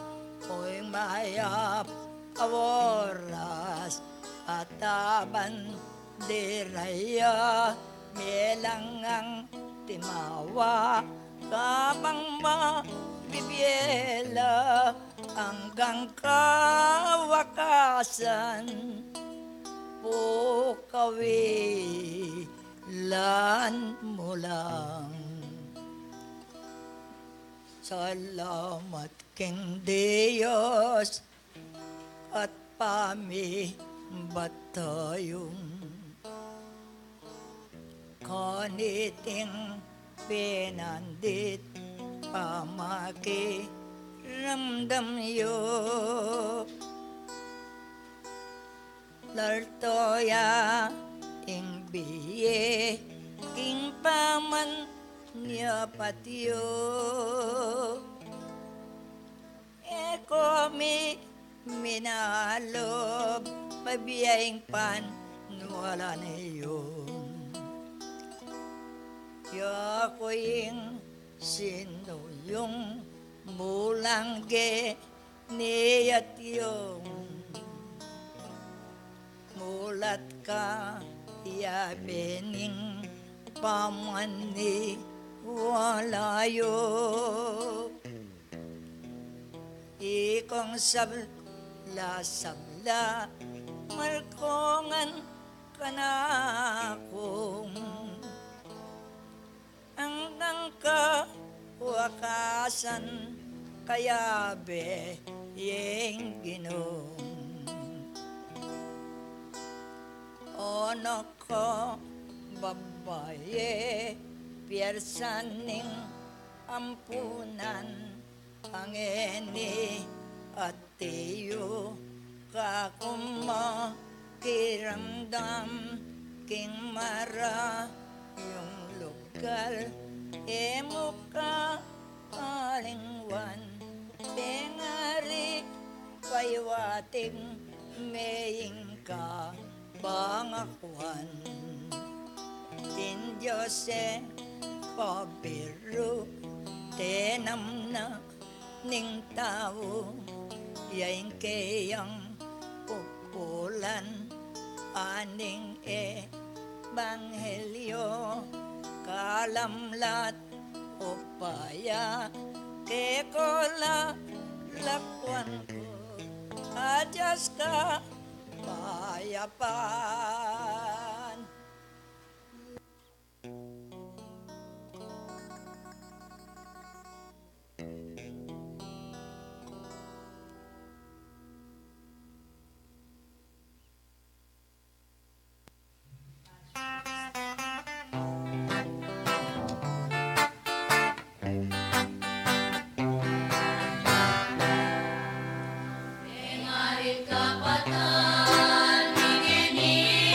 oy mayap aworas ataban diraya melangang timawa kabang mabibiela hanggang kawakasan po kawilan mo lang. Salamat king Diyos at pamibatayon kaniting pinandit pamaki ramdam yo lartoya ing biye king paman niya patyo eko mi minalob pabiyaing pan wala niyo ya ko'ing sino yung mulangge niyat yung mulat ka ya bening pamani walayo ikong sabla malkongan kanakong hanggang kawakasan kaya be yeng ginong ono ko babaye piersaning ampunan angeni at tiyo kakuma kiramdam king mara yung lugar emuka kalingwan pengari paywating maying ka bangakuan tin Diyose pabiru tenam na ning tao yaing kayang pupulan aning ebanghelyo kalamlat upaya kekola lakwan ko adyas ka payapan. Ngarit kapatan, bigyan ni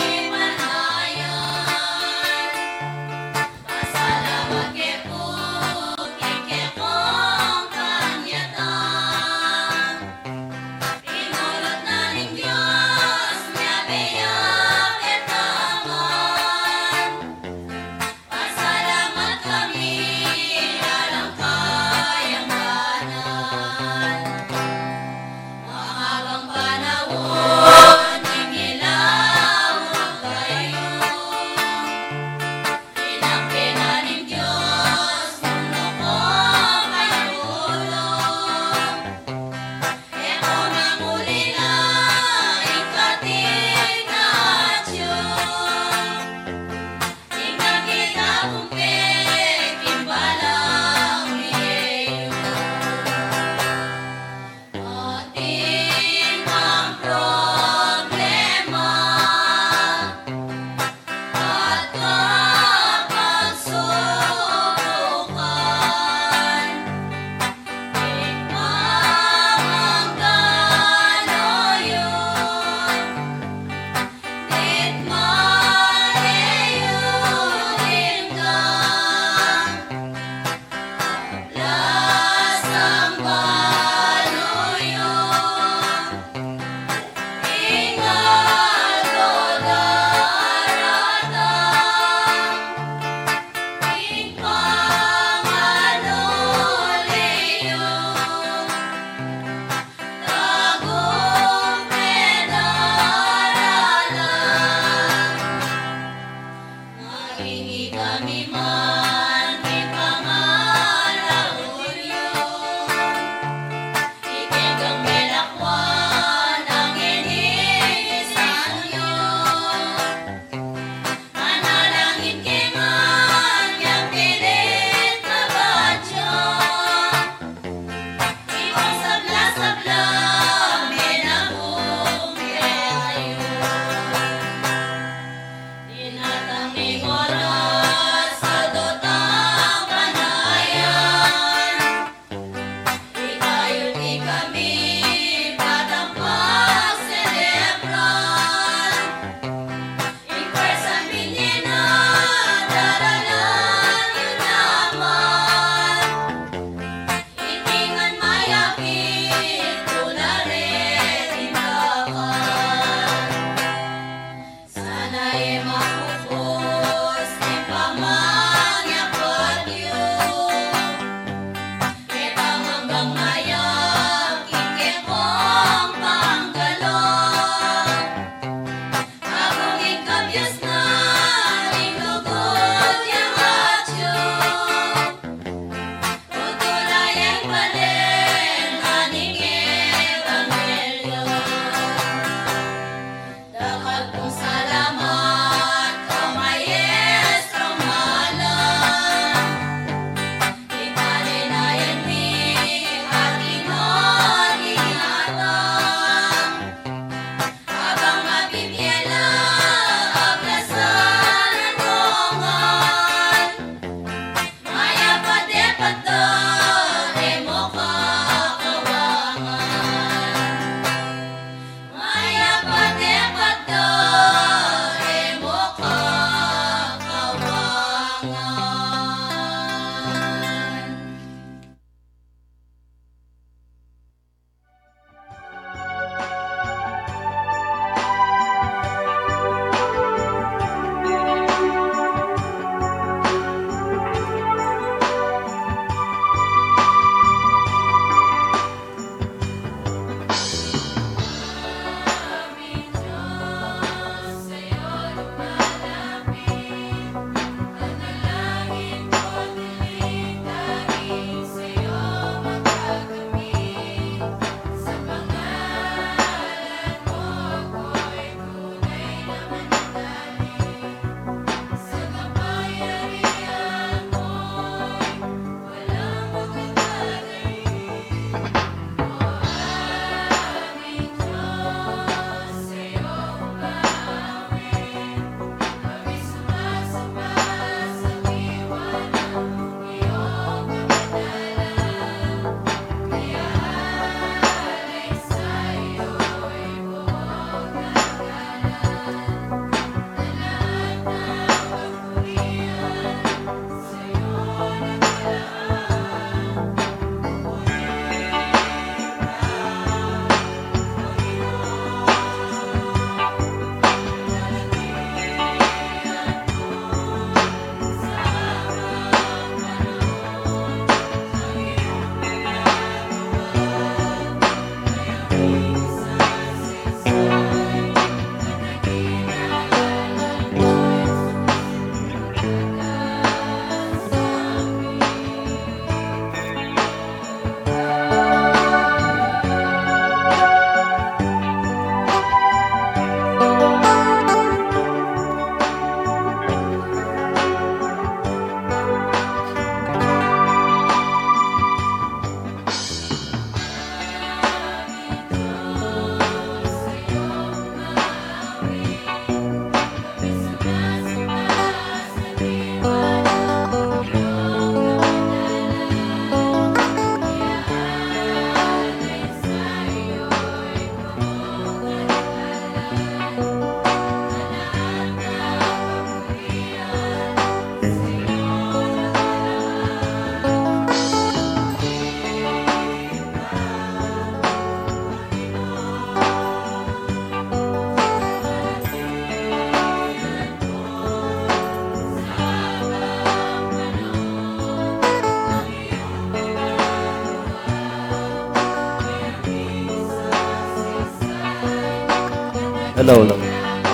Hello lang.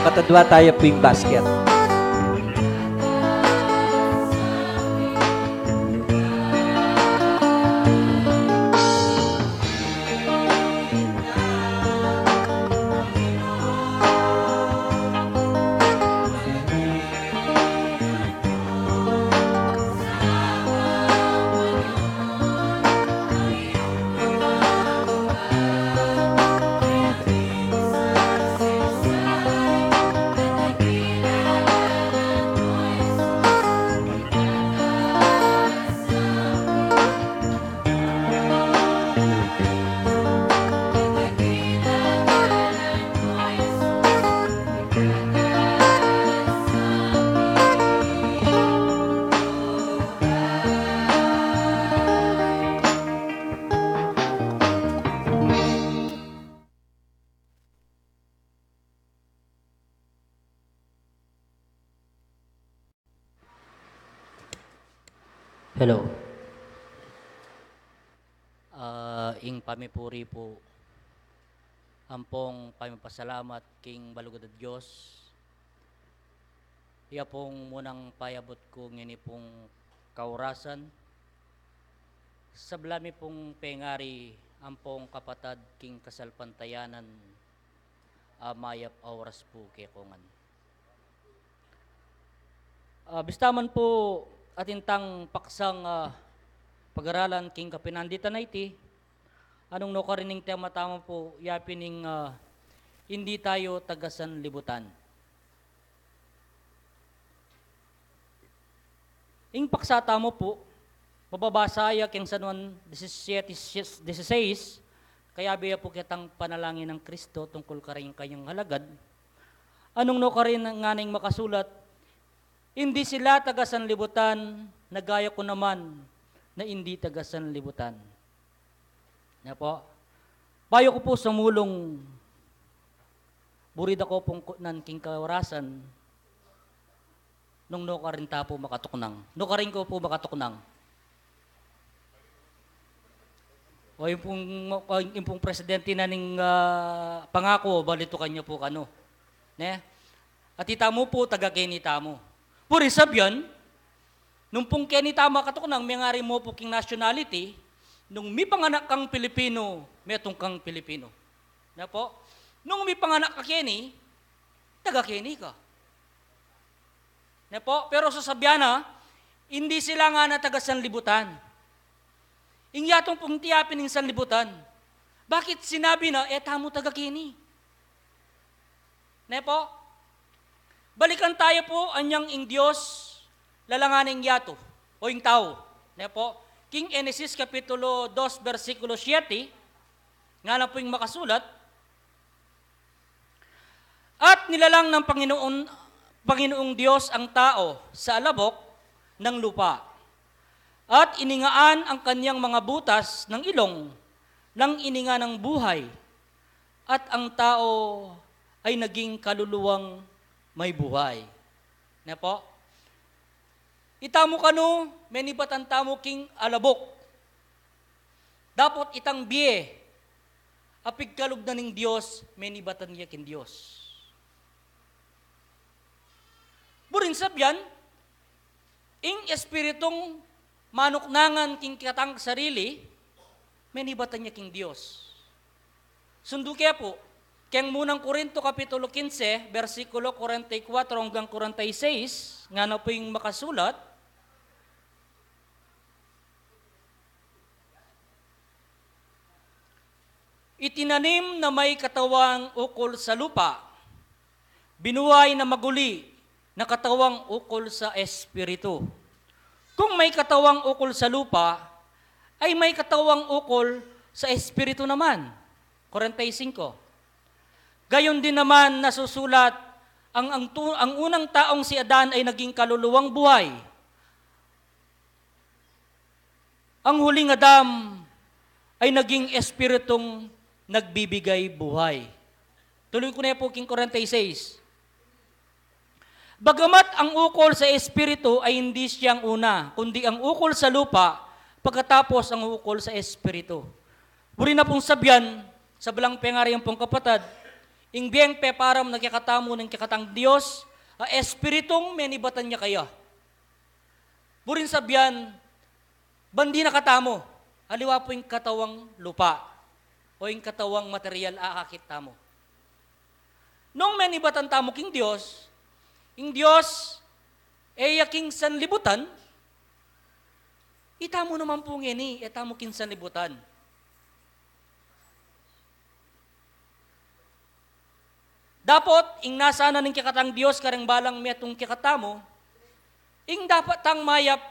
Katadwa tayo po yung basket. Hello. Ing pamipuri po, ampong pamipasalamat king balugod at Diyos. Iya pong munang payabot ko ngini pong kaurasan. Sablami pong pengari, ampong kapatad king kasalpantayanan, mayap auras po kekongan. Bistaman po atintang paksang pag-aralan king kapinanditan na iti, anong no karining tema tama po, yapining hindi tayo tagasan libutan. Ing paksata mo po, mababasa ya king San 17:16, kaya biya po kitang panalangin ng Kristo tungkol karing kanyang halagad. Anong no karin nga ning makasulat, hindi sila tagasan libutan, nagaya ko naman na hindi tagasan libutan. Nga po, payo ko po sa mulong, burid ako pong nan king kaurasan, nung no ka rin po makatuknang. No ka rin ko po makatuknang. O yung pong presidente na ning pangako, balito kanya po kano. Ne? At itamo po, taga-kenita mo. Puri sabyan, nung pong kenita makatuknang, may ngari mo po king nationality, nung may panganak kang Pilipino, metong kang Pilipino. Na po? Nung may panganak ka Kenny, taga-Kenny ka. Na po? Pero sa Sabyana, hindi sila nga na taga-sanlibutan. Ingyatong pong tiyapin ng sanlibutan. Bakit sinabi na, tamo taga-Kenny? Na po? Balikan tayo po anyang ing Diyos, lalanganing yato, o yung tao. Na po? King Genesis Kapitulo 2, versikulo 7, nga na po yung makasulat, at nilalang ng Panginoong Diyos ang tao sa alabok ng lupa, at iningaan ang kanyang mga butas ng ilong ng ininga ng buhay, at ang tao ay naging kaluluwang may buhay. Na po? Itamo kano, menibatan tamo king alabok. Dapat itang biye, apig kalug na ning Diyos, menibatan niya kin Diyos. Burin sabyan, ing espiritong manuknangan king katang sarili, menibatan niya king Diyos. Sundo kaya po, kaya munang Korinto Kapitulo 15, versikulo 44 hanggang 46, nga na po yung makasulat, itinanim na may katawang ukol sa lupa, binuhay na maguli na katawang ukol sa espiritu. Kung may katawang ukol sa lupa, ay may katawang ukol sa espiritu naman. 45. Gayon din naman nasusulat, ang unang taong si Adan ay naging kaluluwang buhay. Ang huling Adam ay naging espiritong nagbibigay buhay. Tuloy ko na po king 46. Bagamat ang ukol sa espiritu ay hindi siyang una, kundi ang ukol sa lupa, pagkatapos ang ukol sa espiritu. Puri na pong sabyan, sa balang pengaryang pong kapatid, ing biyeng peparam nakikatamo ng kikatang Diyos, espiritong menibatan niya kaya. Burin sabyan, bandi na katamo, aliwa po yung katawang lupa o yung katawang material aakit tamo. Nung menibatan tamo king Diyos, ing Diyos, yaking sanlibutan, itamo naman po ngini, etamo king sanlibutan. Dapat, ing nasana ng kikatang Diyos, karang balang metong kikatamo, ing dapat tang mayap,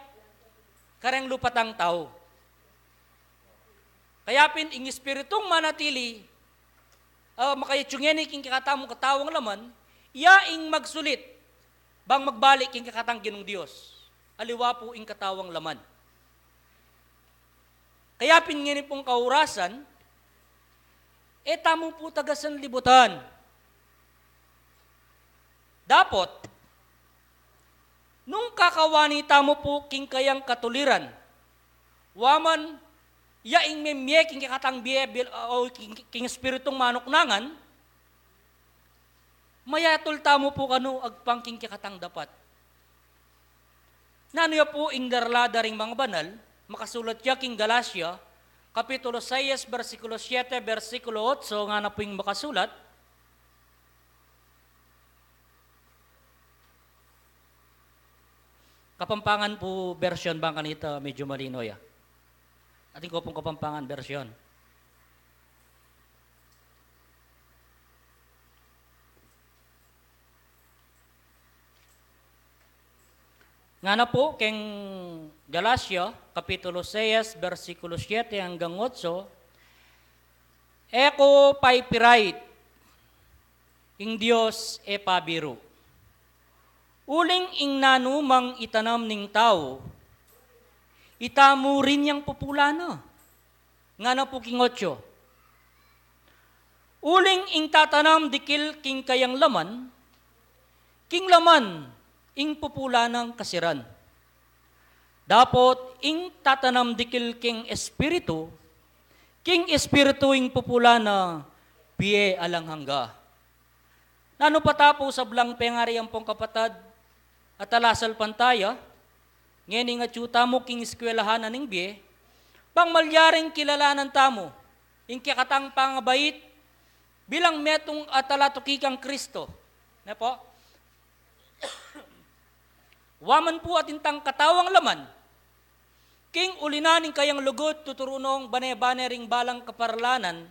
karang lupatang tao. Kaya pin, ing espiritong manatili, makayatsungenik ing kikatamo katawang laman, iya ing magsulit, bang magbalik ing kikatang ginong Diyos. Aliwa po ing katawang laman. Kaya pin ngini pong kaurasan, tamo po tagasan libutan. Dapat, nung kakawanita mo po king kayang katuliran, waman, yaing memye king kakatang biye o king espiritong manuknangan, mayatul tamo po kanu agpang king kakatang dapat. Nanoya po ing darlada ring mga banal, makasulat ya king Galacia, Kapitulo 6, versikulo 7, versikulo 8, nga na po yung makasulat, Kapampangan po version bang kanita medyo malino ya. Ating ko pong Kapampangan version. Nga na po, keng Galacia, Kapitulo 6, versikulo 7 hanggang 8, Eko paipirait, ing Diyos pabiru. Uling ing nanumang itanam ning tao, itamu rin yang populana. Nga na po king 8. Uling ing tatanam dikil king kayang laman, king laman ing populanang kasiran. Dapot ing tatanam dikil king espiritu ing populana piye alang hangga. Nano patapo sa blang pengariang pong kapatad, at alasal pantaya, ngeni nga tsuta mo king eskwelahanan ng biye, pang malyaring kilalanan tamo, ing kikatang pangabait, bilang metong atalatukikang Kristo. Na po? Waman po atintang katawang laman, king ulinaning kayang lugod tuturunong bane-banering balang kaparlanan,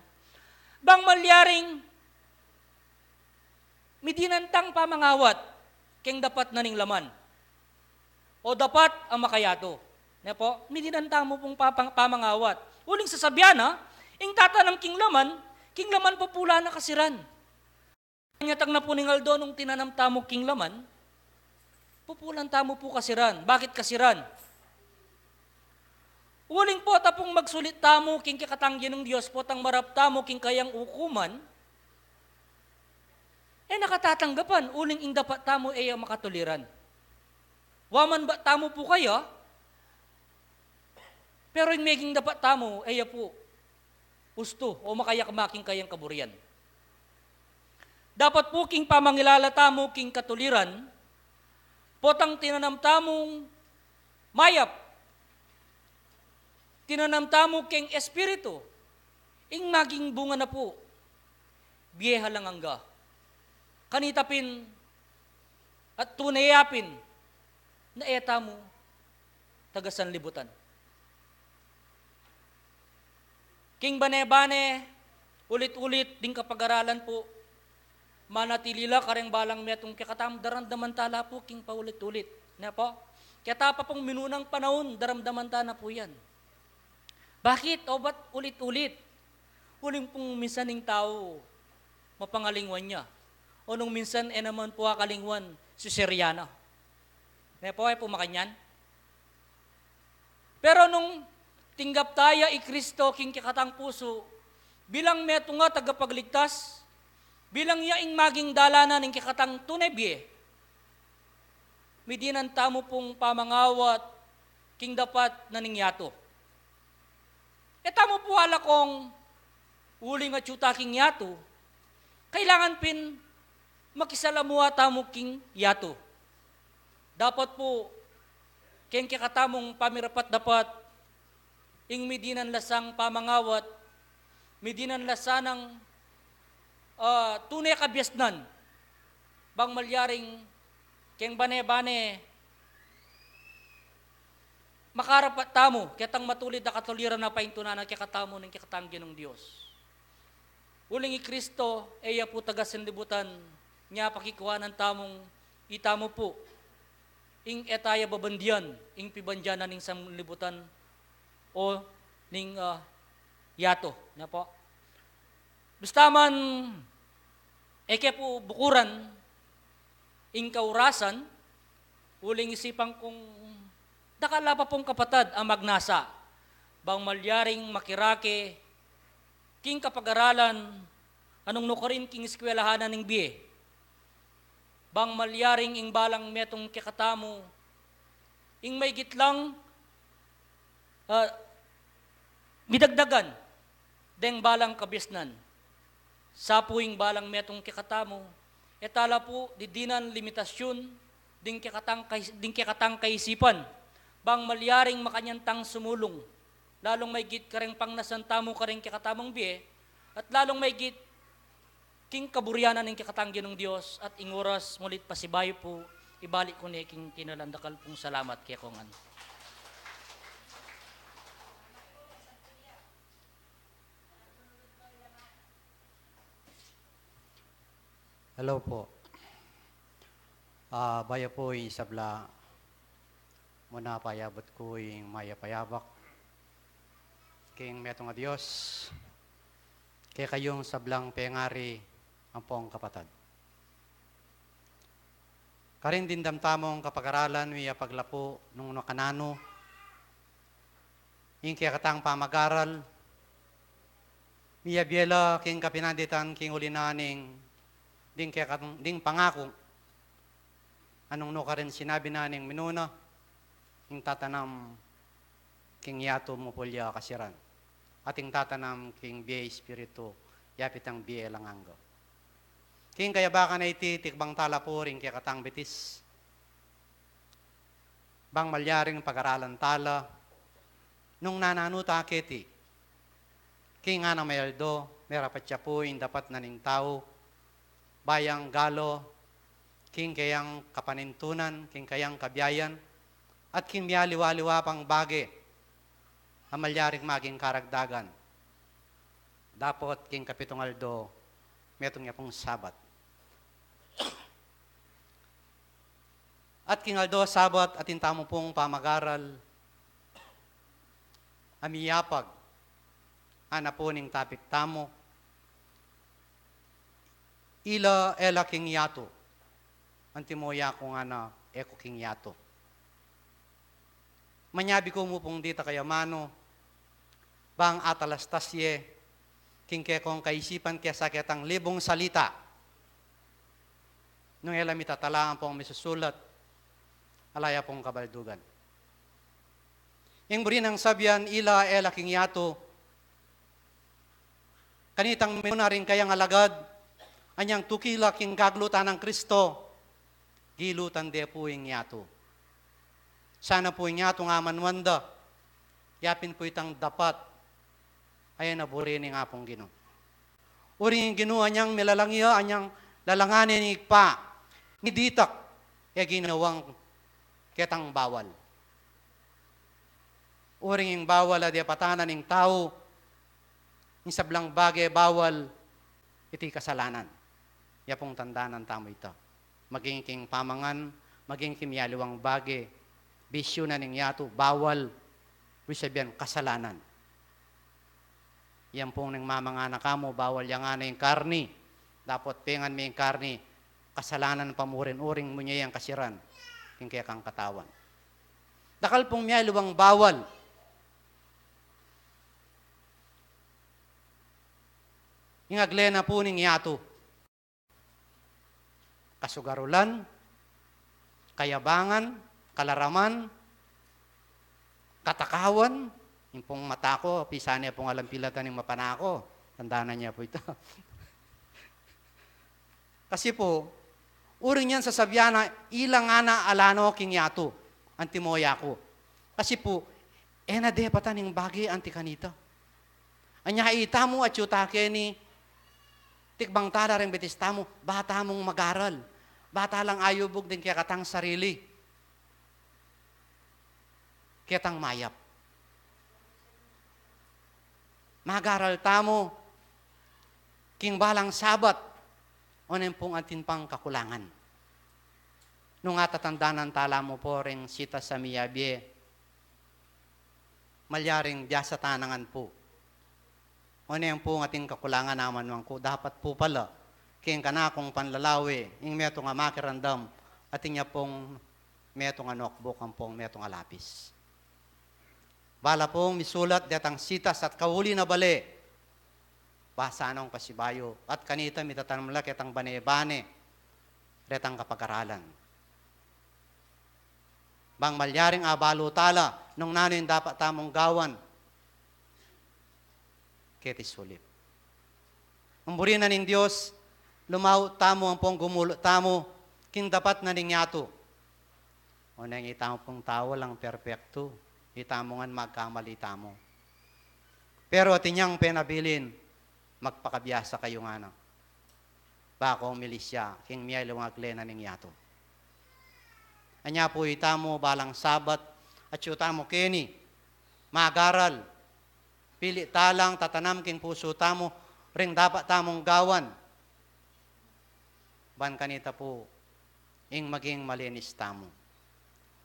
bang malyaring midinantang pamangawat, king dapat naning laman. O dapat ang makayato. Ne po, midinanta mo pong pamangawat. Uling sasabihan ing tatanam king laman po pula na kasiran. Nyatag na po ning Aldo nung tinanam tamo king laman, pupulan tamo po kasiran. Bakit kasiran? Uling po tapong magsulit tamo king kikatanggi ng Diyos po tang marap tamo king kayang ukuman, nakatatanggapan, uling ing dapat tamo makatuliran. Waman ba tamo po kayo, pero yung meging dapat tamo, po, usto o makayak-making kayang kaburian. Dapat po king pamangilala tamo king katuliran, potang tinanam tamong mayap, tinanam tamo king espiritu, ing maging bunga na po, biyeha lang hangga. Kanitapin at tunayapin na eta mo tagasan libutan. King bane-bane, ulit-ulit ding kapag-aralan po, manatilila kareng balang metong kakatam, daramdaman tala po king paulit-ulit. Na po? Kaya tapa pong minunang panahon, daramdaman ta na po yan. Bakit? O ba't ulit-ulit? Huling pong minsaning tao, mapangalingwan niya. O nung minsan, naman po kalingwan, si Siriana. Kaya po ay pumakanyan. Pero nung tinggap tayo Kristo king kikatang puso, bilang meto nga tagapagligtas, bilang yaing maging dalanan ng kikatang tunebye, midinan tamo pong pamangawat king dapat naningyato. Tamo po ala kong uling at yuta king yato, kailangan pin makisalamuha tamo king yato. Dapat po, ken kikatamong pamirapat dapat, ing midinan lasang pamangawat, midinan lasanang tunay kabyasnan, bang malyaring keng bane-bane, makarapat tamo, kitang matulid na katuliran na paintunan na kikatamo ng kikatanggi ng Diyos. Uling Kristo, iya po taga-sinlibutan, niya pakikuha ng tamong itamo po, ing etaya babandian, ing pibandyanan ning samlibutan, o ning yato. Na po. Basta man, eke po bukuran, ing kaurasan, uling isipang kung nakala pa pong kapatad ang magnasa, bang malyaring makirake, king kapag-aralan, anong nukarin king eskwelahanan ng biye, bang malyaring ing balang metong kikatamo, ing may gitlang midagdagan, deng balang kabisnan, sa puing balang metong kikatamo, etala po didinan limitasyon, ding kikatang kaisipan, bang malyaring makanyantang sumulong, lalong may git kareng pang nasantamo kareng kikatamong biye, at lalong may git king kaburyanan ng kikatanggi ng Diyos, at inguras ngulit pasibayo po, ibalik ko ni king kinalandakal pong salamat kaya kongan. Hello po. Baya po isabla muna payabot ko yung maya payabak. King metong a Diyos, kaya kayong sablang pengari ang pong kapatad. Karin din damtamong kapag-aralan, wiya paglapo nung nakanano, yung kaya katang pamag-aral, wiya biela king kapinaditan king ulinaning, ding pangako, anong no ka rin sinabi na ning minuna, yung tatanam king yato mo pulya kasiran. Ating tatanam king biye espiritu, yapit ang biye langanggo. King kaya baka na iti tikbang talapuring kaya katang betis. Bang malyaring pag-aralan tala, nung nananuta kiti, king nga na mayaldo, merapat siya po yung dapat naning tao, bayang galo, king kayang kapanintunan, king kayang kabiyayan, at king miyaliwa-liwa pang bage, amalyaring maging karagdagan. Dapat king kapitong aldo, metong niya pong sabat. At king aldo sabat at intamo pong pamag-aral, amiyapag, ana po ning tapik tamo, ela king yato, antimoya ko nga na eko king yato. Manyabi ko mo pong dita kaya mano, bang atalastasye, king kekong kaisipan kaya sakitang libong salita. Nung ela mitatalaan pong misusulat, alaya pong kabaldugan. Yung buri ng sabyan, ela king yato, kanitang minuna rin kayang alagad, anyang tukila king gaglutan ng Kristo, gilutan de po yung yato. Sana po yung yato nga manwanda, yapin po itang dapat, ayan na burini nga pong Ginoo. Uri yung Ginoo, anyang milalangya, anyang lalanganin ni pa, ni ditak, ginawang ketang bawal. Uri yung bawal, adi patanan ng tao, yung sablang bagay bawal, iti kasalanan. Yapong tandaan tamo ito. Maging king pamangan, maging kimyaliwang bagay, bisyo na ning yato, bawal, sabihan, kasalanan. Yan pong nang mamanga na kamo, bawal yang nga na yung karni. Dapat pengan mo yung karni, kasalanan pamurin-uring mo niya yung kasiran, yung kaya kang katawan. Dakal pong miyaliwang bawal, yung aglena po ning yato, kasugarulan, kayabangan, kalaraman, katakawan, yung pong mata ko, pisanya pong alampilatan ng mapanako. Tandaan niya po ito. Kasi po, uring yan sasabihan na ilang ana alano king yato, antimoya ko. Kasi po, na de pataning bagay anti kanita. Anya ita mo at yutake ni tikbang tada rin betista mo, bata mong mag-aral. Bata lang ayubog din kaya katang sarili. Kaya tang mayap. Mag-aral tamo, king balang sabat, onen pong atin pang kakulangan. Nung atatandanan tala mo po ring sita sa miyabye, malyaring diya sa tanangan po. Onen pong ating kakulangan naman man ko, dapat po pala, king kanakong panlalawi, ing meto nga makirandam, ating niya pong meto nga notebook, ang pong meto nga lapis. Bala pong misulat datang sitas at kauli na bali. Basa nang pasibayo. At kanita mitatanam la ketang bane-bane. Retang kapag-aralan. Bang malyaring abalo tala nung nanin dapat tamong gawan. Ketis sulit. Umburi na ning Diyos, lumaw tamo ang pong gumulot tamo, king dapat na ning yato. O nang itamo pong tao lang perfecto. Itamongan magkamali tamo. Pero tinyang penabilin, magpakabiyasa kayo nga na. Bako milisya, king miyay lumagle na ning yato. Anya po itamo balang sabat, at yutamo kini, magaral, pili talang tatanam king puso tamo, ring dapat tamong gawan. Ban kanita po, ing maging malinis tamo.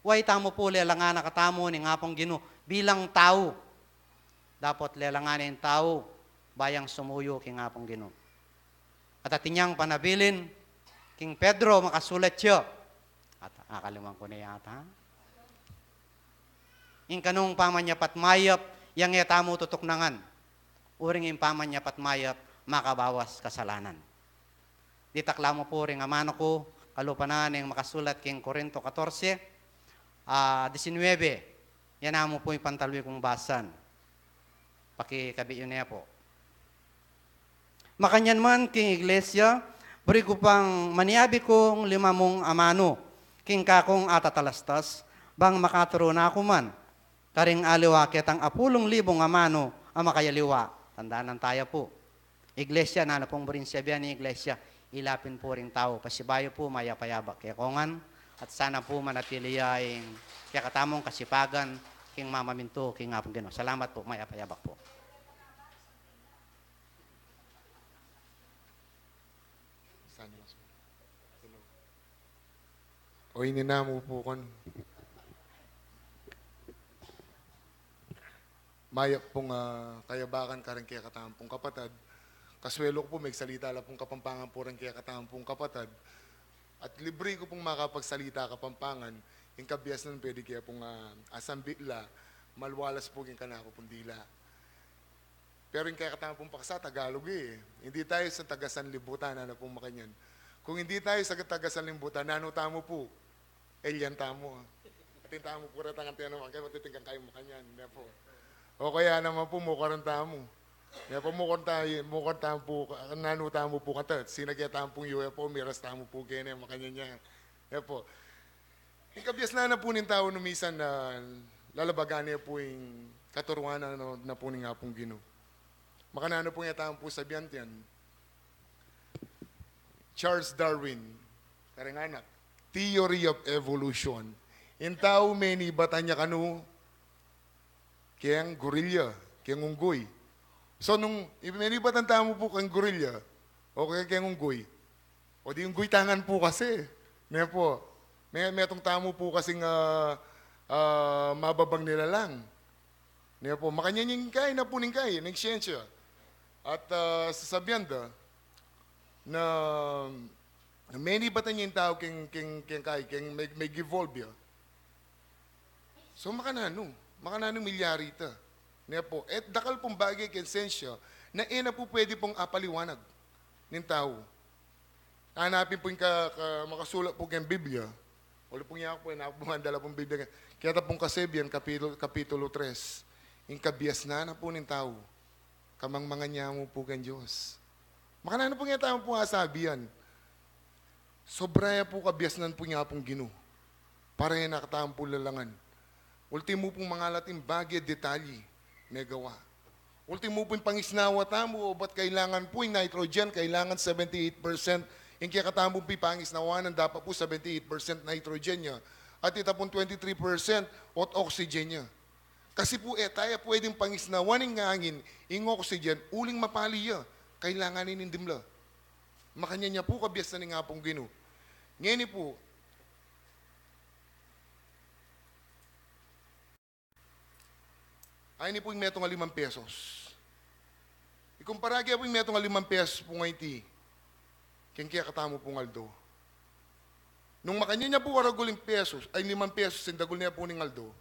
Way tamo po lelangan na katamo ni nga pong Ginoo bilang tao. Dapat lelanganin tao bayang sumuyo king nga pong Ginoo. At atinyang panabilin, king Pedro makasulat siya. At akaliman ko na yata. Ing kanong pamanyapat mayap, yang tamo tutok nangan. Uring ing pamanyapat mayap, makabawas kasalanan. Ditaklamo po ring amano ko, kalupanan ng makasulat king Korinto 14, 19. Yan mo po yung pantalwi kong basan. Pakikabi yun niya po. Makanyan man king iglesia, bari ko pang maniabi kong 5 amano, king kakong atatalastas, bang makaturo na ako man. Karing aliwa kitang 10,000 amano ang makayaliwa. Tandaan tayo po. Iglesia, na pong burin siya ni iglesia, ilapin po rin tao. Pasibayo po, mayapayabak. Kaya kongan, at sana po manatili ay kaya katamong kasipagan, king mamaminto, king nga pong Ginoo. Salamat po, mayapayabak po. O ininamo po kon. Mayap pong kayabakan ka rin kaya katamang pong kapatad. Kaswelo ko po, may salita lang pong kapampangan po rin kaya katamang pong kapatad. At libre ko pong makapagsalita kapampangan, yung kabias nun pwede kaya pong asambitla, malwalas po yung kanako pong dila. Pero yung kaya katama pong paksa, Tagalog eh. Hindi tayo sa taga-sanlibutan, ano pong makanyan. Kung hindi tayo sa taga-sanlibutan, nano tamo po, alien tamo. Atin tamo po rin tangan tiyan naman, kaya matitingkan kayo makanyan. Po. O kaya naman po, mukaran tamo. Kaya po mukhang tamo po, nano tamo po kata. Sinagya tamo pong UFO, miras tamo po kaya makanyan niya. Kaya po. Yung kabias na po ng tao numisan na lalabagan niya po yung katuruan na po nga pong Ginoo. Makanano po nga tao po sabihan yan. Charles Darwin, karang anak, Theory of Evolution. In tao many bata niya kanu, kayang gorilla, kayang unggoy. So nung imenibat ang tao mo po kang gorilla, o kayang unggoy, o di unggoy tangan po kasi. May po, may itong tao mo po kasing mababang nila lang. May po, makanyanyin kain na po ning kain, ng siyensya. At sasabihan da, na many bata niya yung tao keng may givolve ya. So makanano milyarita. Niya po, dakal pong bagay kensensya na ina po pwede pong apaliwanag ng tao. Hanapin po yung makasulat po kayong Biblia. Uli pong yan po, nakapumandala pong Biblia. Kaya pong Kasebian, Kapitulo 3, yung kabias na po ng tao. Kamang mga niya mo po kang Diyos. Makanano po nga tao po asabihan. Sobraya po kabiasnan po nga pong Ginoo. Para yan nakataang po lalangan. Ultimo pong mga lating bagay, detalye, negawa. Ultimo po yung pangisnawa tamo, o ba't kailangan po yung nitrogen, kailangan 78%. Yung kaya katamo po yung pangisnawanan, dapat po 78% nitrogen niya. At ita pong 23% at oxygen niya. Kasi po tayo pwedeng pangisnawan ng hangin, yung oxygen, uling mapali ya. Kailanganin indimla. Makanya niya po kabiasnan nga pong Ginoo. Ngayon po, ay ni po yung metong 5 pesos. Ikumpara kaya po yung metong 5 pesos po ngayon ti. Kaya katamo pong Aldo. Nung makanya niya po karaguling pesos, ay 5 pesos, sindagol niya po ng Aldo.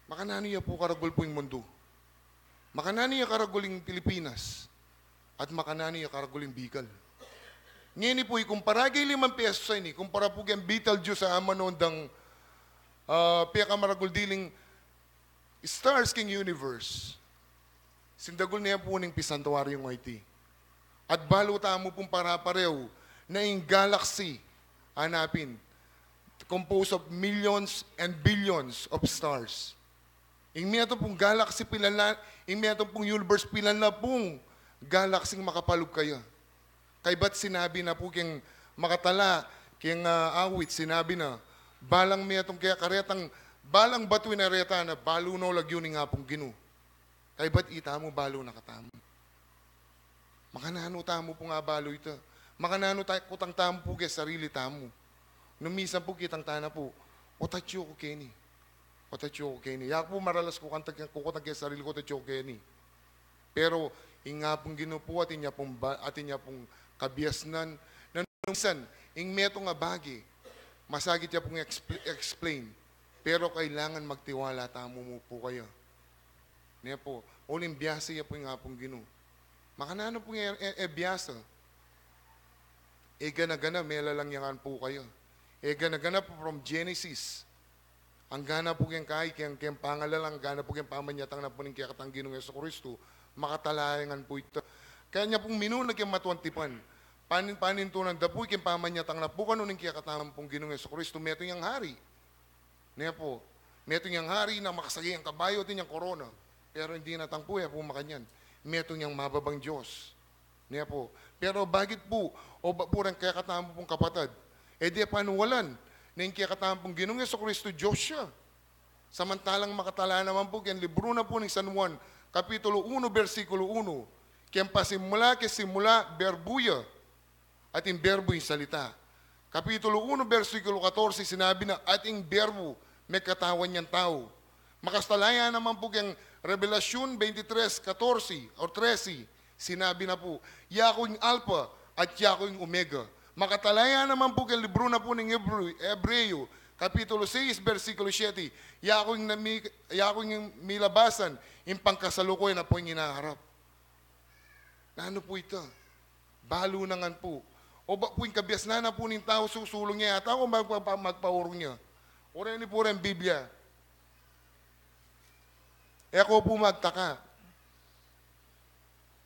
Makanano niya po karagul po yung mundo. Makanano niya karaguling Pilipinas. At makanano niya karaguling Bicol. Ngayon po, ikumpara kay 5 pesos ay ni, kumpara po kayang Betelgeuse sa amanondang piyakamaragul diling Stars King Universe. Sindagol niya po ng pisantuaryong IT. At baluta mo pong para-pareho na yung galaxy, hanapin, composed of millions and billions of stars. Yung meto pong galaxy pilan na, yung meto pong universe pilan na pong galaxy makapalog kayo. Kay ba't sinabi na po kayang makatala, kayang awit, sinabi na, balang metong kaya karetang, balang batuin na reta na balo no lagyo ni nga pong Ginoo. Kay ba't ita mo balo nakatamo? Makanano tamo po nga balo ito. Makanano kutang tamo po kaya sarili tamo. Numisan po kitang tana po, otatyo ko Kenny. Otatyo ko Kenny. Yak po maralas ko kutang kaya sarili ko otatyo ko Kenny. Pero, nga pong Ginoo po atin niya pong kabiasnan. Nanumisan, meto nga bagi, masagit niya pong explain. Pero kailangan magtiwala tamo mo po kayo. Niya po, uling biyasa niya po nga pong Ginoo. Makanano po nga biyasa? Gana-gana, mela lang yan po kayo. Gana-gana po from Genesis. Ang gana po kayang kayang pangalalang, gana po kayang pamanyatang na po ng kiyakatang Ginoong Jesucristo, makatalayangan po ito. Kaya niya pong minunag yung matuantipan. Panin to ng dapoy, kayang pamanyatang na po kanunin kiyakatang pong Ginoong Jesucristo, meto niyang hari. Niya po, meto niyang hari na makasagay ang kabayo at niyang korona. Pero hindi natangpo po makanyan. Meto niyang mababang Diyos. Niya po. Pero bakit po, o ba po rin kaya katama pong kapatid? Di panuwalan na yung kaya katama pong Ginoong Jesucristo, Diyos siya. Samantalang makatala naman po, kaya libro na po ng San Juan, Kapitulo 1, versikulo 1, kaya pasimula, berbuya, at yung berbo yung salita. Kapitulo 1, versikulo 14, sinabi na, at yung berbo, may katawan niyang tao. Makastalaya naman po kayang Revelasyon 23:14 or 13, sinabi na po, Yako yung Alpha at Yako yung Omega. Makatalaya naman po kayang libro na po ng Hebreo, Kapitulo 6, versikulo 7, Yako yung milabasan, yung pangkasalukoy na po yung hinaharap. Ano po ito? Balo na nga po. O ba po yung kabiasnan na po ng tao susulong niya at ako magpaurong niya. O rin po rin Biblia. Ako po magtaka.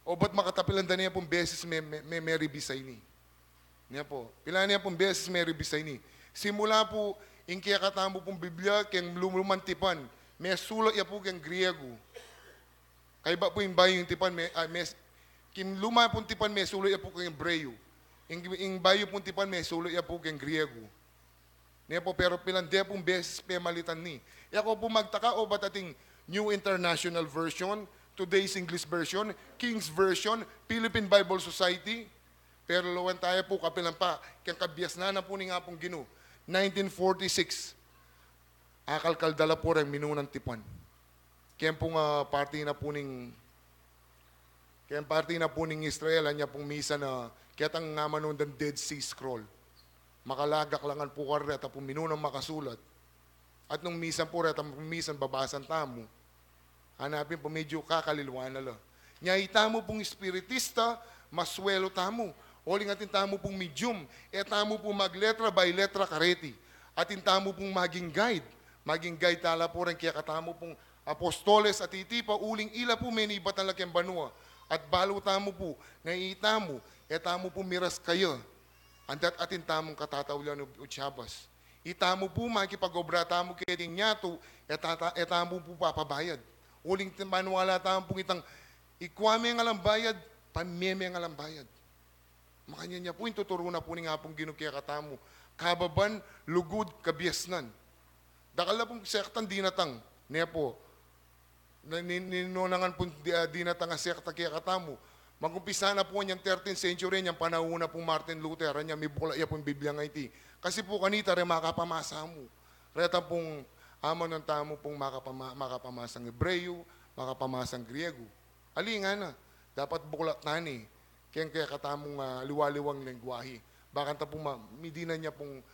O ba't makatapilan na niya pong beses may Mary Bisayni? Niya po. Pila niya pong beses Mary Bisayni. Simula po, yung kaya katamo pong Biblia, kayang lumantipan, may sulat ya po kayang Griego. Kaya ba po yung bayo yung tipan, kim luma pong tipan, may sulat ya po kayang Hebreo. Yung bayo pong tipan, may sulat ya po kayang Griego. Niya po, pero pilang de pong beses pemalitan ni. Ako po magtaka, o ba't ating New International Version, Today's English Version, King's Version, Philippine Bible Society. Pero lawan tayo po kapilang pa, kaya kabias na po ni nga pong Ginoo. 1946, akalkaldala po rin minunang tipan. Kaya pong party na po ning Israel, anya pong misa na, kaya tang nga manundan Dead Sea Scroll. Makalagak langan po ka rin, at po minunang makasulat. At nung misan po rin, misan babasan tamo, hanapin po medyo kakalilwan na lang. Nyahita mo pong espiritista, maswelo tamo. Oling atin tamo pong medium, tamo pong magletra by letra kareti. Atin tamo pong maging guide. Maging guide tala po rin, kaya katamo pong apostoles at itipa, uling ila po may nibat na laking banua. At balo tamo po, ngaita mo, tamo po miras kayo. Andat atin tamong katatawlan o Chabas. Itamo po makipag-obra tamo kiting nyato, etamo po papabayad. Uling manuwala tamo pong itang ikwame ang alambayad, pameme ang alambayad. Makanya niya po, tuturo na po ni nga pong ginukya katamo. Kababan, lugod, kabiasnan. Dakala pong sektan dinatang, niya po, ninunangan po dinatang ang sekta kaya katamo. Mag-umpisa na po niyang 13th century, niyang panahuna po Martin Luther, niya may bukla iya pong Biblia nga iti. Kasi po kanita, rin makapamasa mo. Reta pong amo ng tamo pong makapamasang Hebreo, makapamasang Griego. Ali nga na, dapat buklat tani, kaya katamong liwaliwang lengguwahe. Bakit na pong midina niya pong,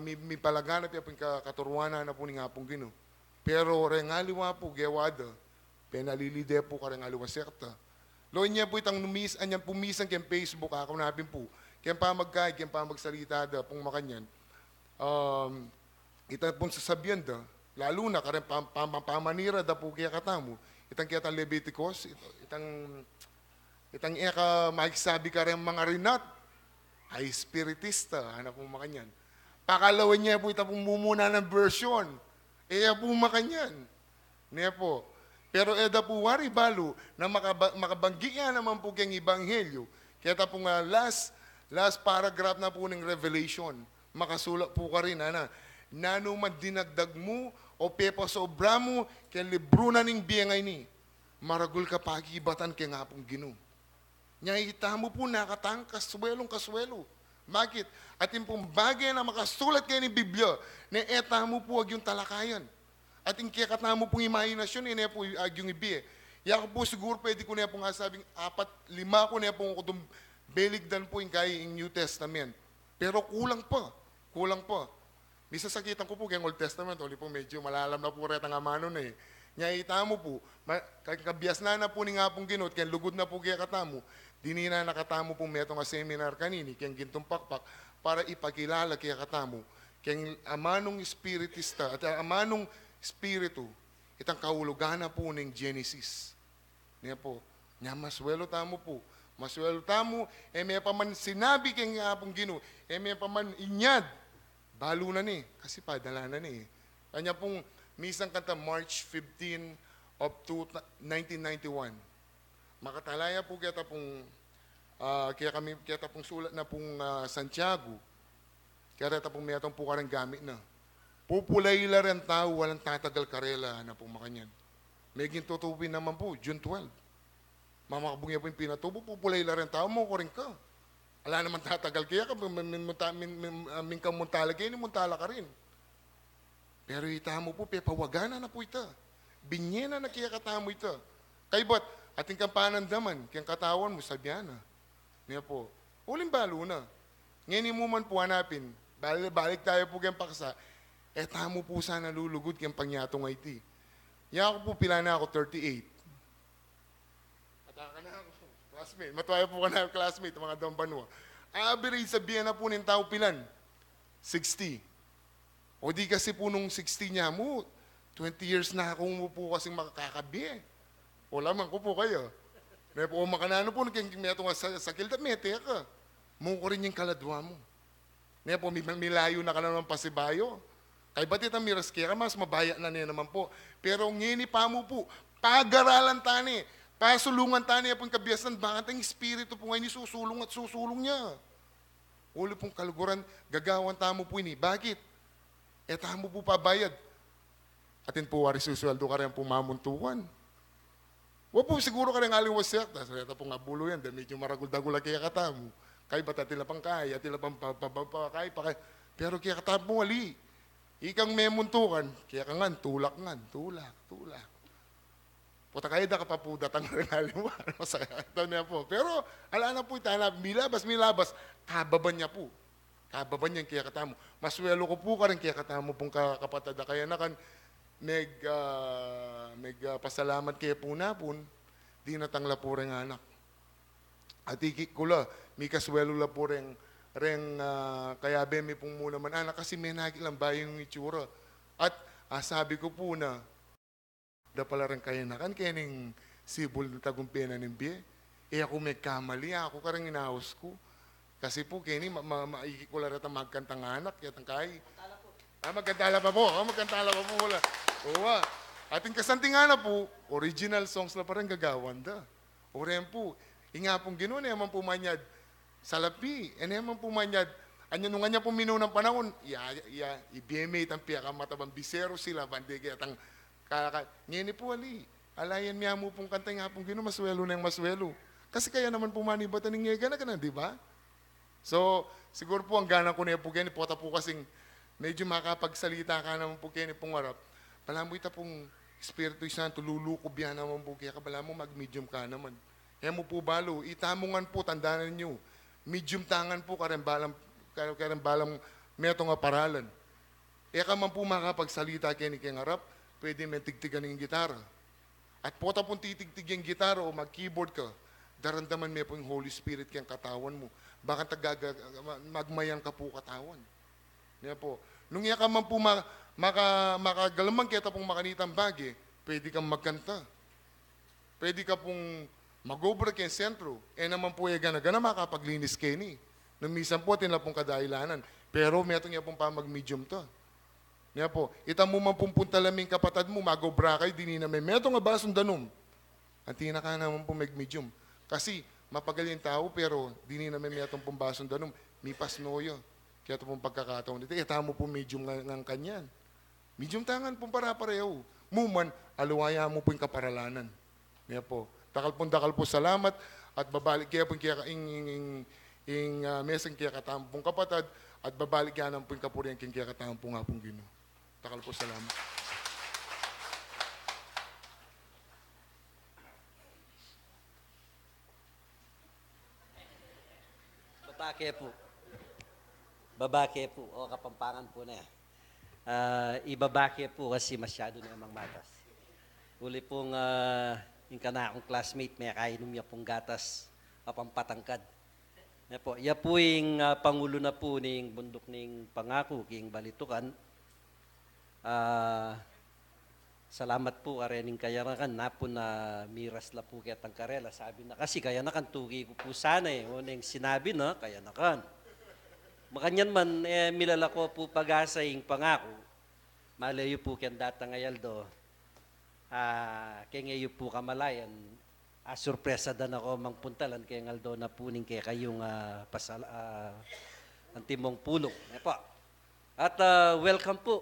may palaganap niya pong katuruanan na po nga pong gino. Pero rengaliwa po, gewada, penalilide po ka rengaliwa sekta. Loy niya po itang anyang pumisan kayong Facebook, ako napin po, kayong pamagkay, kayong pamagsalita da, pong makanyan. Itang pong sasabihan da, lalo na, karen pamanira da po kaya katamo, itang kaya Leviticus, itang eka makisabi ka rin mga rinat, ay spiritista, ano po makanyan. Pakalawan niya po itang mumuna ng version, iya po makanyan. Niya po. Pero eda po wari balo na makabanggiya naman po kayong Ebanghelyo. Kaya po nga last paragraph na po ng Revelation, makasulat po ka rin, nanuman dinagdag mo o pepa sobra mo kaya libro na ning biyangay ni, maragul ka pagibatan kaya nga pong gino. Nyayita mo po nakatang kaswelong. Bakit? At yung pong bagay na makasulat kayo ni Biblia, na eta mo po ag yung talakayan. At yung kaya mo pong imahinasyon, ina po yung ibi. Yako po siguro pwede ko na pong asabing 4-5 ko na pong kutong beligdan po yung kaya yung New Testament. Pero kulang pa. May sasakitan ko po kayong Old Testament, oli po medyo malalam na po retang amano na eh. Nyayita mo po, kabias na po ni nga pong ginot, kaya lugod na po kaya katamo, dinina nakatamo po metong seminar kanini, kaya gintong pakpak, para ipakilala kaya katamo, kaya amanong spiritista, at amanong spiritu, itang kahulugan na po ng Genesis. Niya po, niya maswelo tamo po. Maswelo tamo, may paman sinabi kay nga pong gino, may paman inyad, balo na ni, kasi padala na ni. Kanya pong, misang kanta March 15 of 1991. Makatalaya po kaya pong sulat na pong Santiago, kaya pong mayatong po karang gamit na. Pupulayla rin tao, walang tatagal karela na pong makanyan. May gintutupin naman po, June 12. Mamakabungya po yung pinatubo, pupulayla rin tao, mo ko rin ka. Ala naman tatagal kaya ka, min kamuntala kayo, muntala ka rin. Pero ita mo po, pepawagana na po ita. Binyena na kaya katamo ita. Kay ba't, ating kampanandaman, kayang katawan mo, sabihan na. Niya po, uling balo na. Ngayon mo man po hanapin, balik tayo po kayang paksa, tamo po sana lulugod kayang pangyatong IT. Yan ako po, pila na ako, 38. Ataka na ako, classmate. Matuwaya po ka na classmate, mga dambanwa. Average sabihan na po ng tao pilan, 60. O di kasi po nung 60 niya mo, 20 years na akong umupo kasing makakakabi eh. O lamang ko po kayo. May po makanano po, may itong sa kilda, may teka. Muko rin yung kaladwa mo. May po, may layo na ka naman pasibayo. Kay batit ang miras kaya, mas mabaya na niya naman po. Pero ngini pa mo po, pag-aralan tani, pasulungan tani, pong kabiyasan, bakit ang espiritu po ngayon susulong at susulong niya. Ulo pong kaluguran, gagawan tamo po ini. Bakit? Tamo po pabayad. Atin po, wari susweldo ka rin pong mamuntukan. Huwag po siguro ka rin aliwas sekta. Sa po nga bulo yan, dahil medyo maragul-dagula kaya katamo. Kaya ba't atila pang kaya, atila pang pakay. Pero kaya katamo wali. Ikang may muntukan, kaya ka nga, tulak. Puta kayo na kapapudat ang rin mo. Masakita niya po. Pero, ala na po itanap, milabas, kababan niya po. Kababan niya kaya katamo. Maswelo ko po ka rin kaya katamo pong kapatada. Kaya na kan, pasalamat kaya po na po, di natangla po rin anak. At ikik ko la, may kaswelo la po rin, kaya bemi pong muna man anak kasi may nagilang bayang itsura. At sabi ko po na, da pala rin kaya nakan, kaya ning sibol na tagumpena ng biye. Ako may kamali, ako karang inaos ko. Kasi po, Kenny, maikikula rin ang magkantang anak, yatang kay. Magkantala pa po. Magkantala pa po. Wala. Oo. Ating kasanting anak po, original songs na parang gagawan da. O rin po, inga pong ganoon, yaman po manyad, salapi, yaman po manyad, anya nung anya po ng panahon, ibiyemate ang piyaka matabang bisero sila, bandige at ang ngayon po ali, alayan niya mo pong kantay nga pong ganoon, maswelo na yung maswelo. Kasi kaya naman po manibatan ng ngega na di ba? So, siguro po ang gana ko na po ganyan, pota po kasing medyo makapagsalita ka naman po ganyan pong harap. Palamoy ta pong Espiritu Santo, lulukob yan naman po kaya kabala mo mag-medium ka naman. Kaya mo po balo, itamungan po, tandaan nyo, medium tangan po karambalang metong aparalan. E ka man po makapagsalita kaya kayang harap, pwede may tigtigan ng gitara. At pota pong titigtig yung gitara o mag-keyboard ka, darandaman mo po yung Holy Spirit kayang katawan mo. Baka magmayan ka po katawan. Kaya po, nung iya ka man po makagalamang kita pong makanitang bagi, pwede kang magkanta. Pwede ka pong mag-obra kayong sentro. Naman po yung gana makapaglinis kayo ni. Nung minsan po, tinla pong kadahilanan. Pero metong niya pong mag-medium to. Kaya po, ita mo man pong puntalaming kapatad mo, mag-obra kayo, dini na may metong nga basong danom. Ang tinaka naman pong mag-medium. Kasi, mapagaling tao, pero dini na may metong pong basong danom. May pasnoyo. Kaya ito pong pagkakataon dito. Ita mo pong medium ng kanyan. Medium tangan pong para-pareho. Muman, aluwaya mo po yung kaparalanan. Kaya po, dakal po salamat at babalik kaya po kaya mesang kaya katampong kapatad at babalik kaya po yung kapurihan kaya katampong nga pong Ginoo. Dakal po salamat. Babake po. O Kapampangan po na yan. Ibabake po kasi masyado na namang matas. Uli pong yung kana akong classmate, may kainom niya pong gatas pampatangkad. Iya po yung pangulo na po ng bundok ng Pangako, king Balitukan. Salamat po karening kayarakan na po na miras la po kaya tangkarela. Sabi na kasi kaya nakan tugi ko po sana unang sinabi na kaya nakan. Makanyan man, milala ko po pag-asa yung Pangako. Malayo po kyan data ngayaldo. Kaya ngayon po kamalayan, surpresa dan ako mangpuntalan kaya ngaldo na puning kaya kayong antimong pulong. At welcome po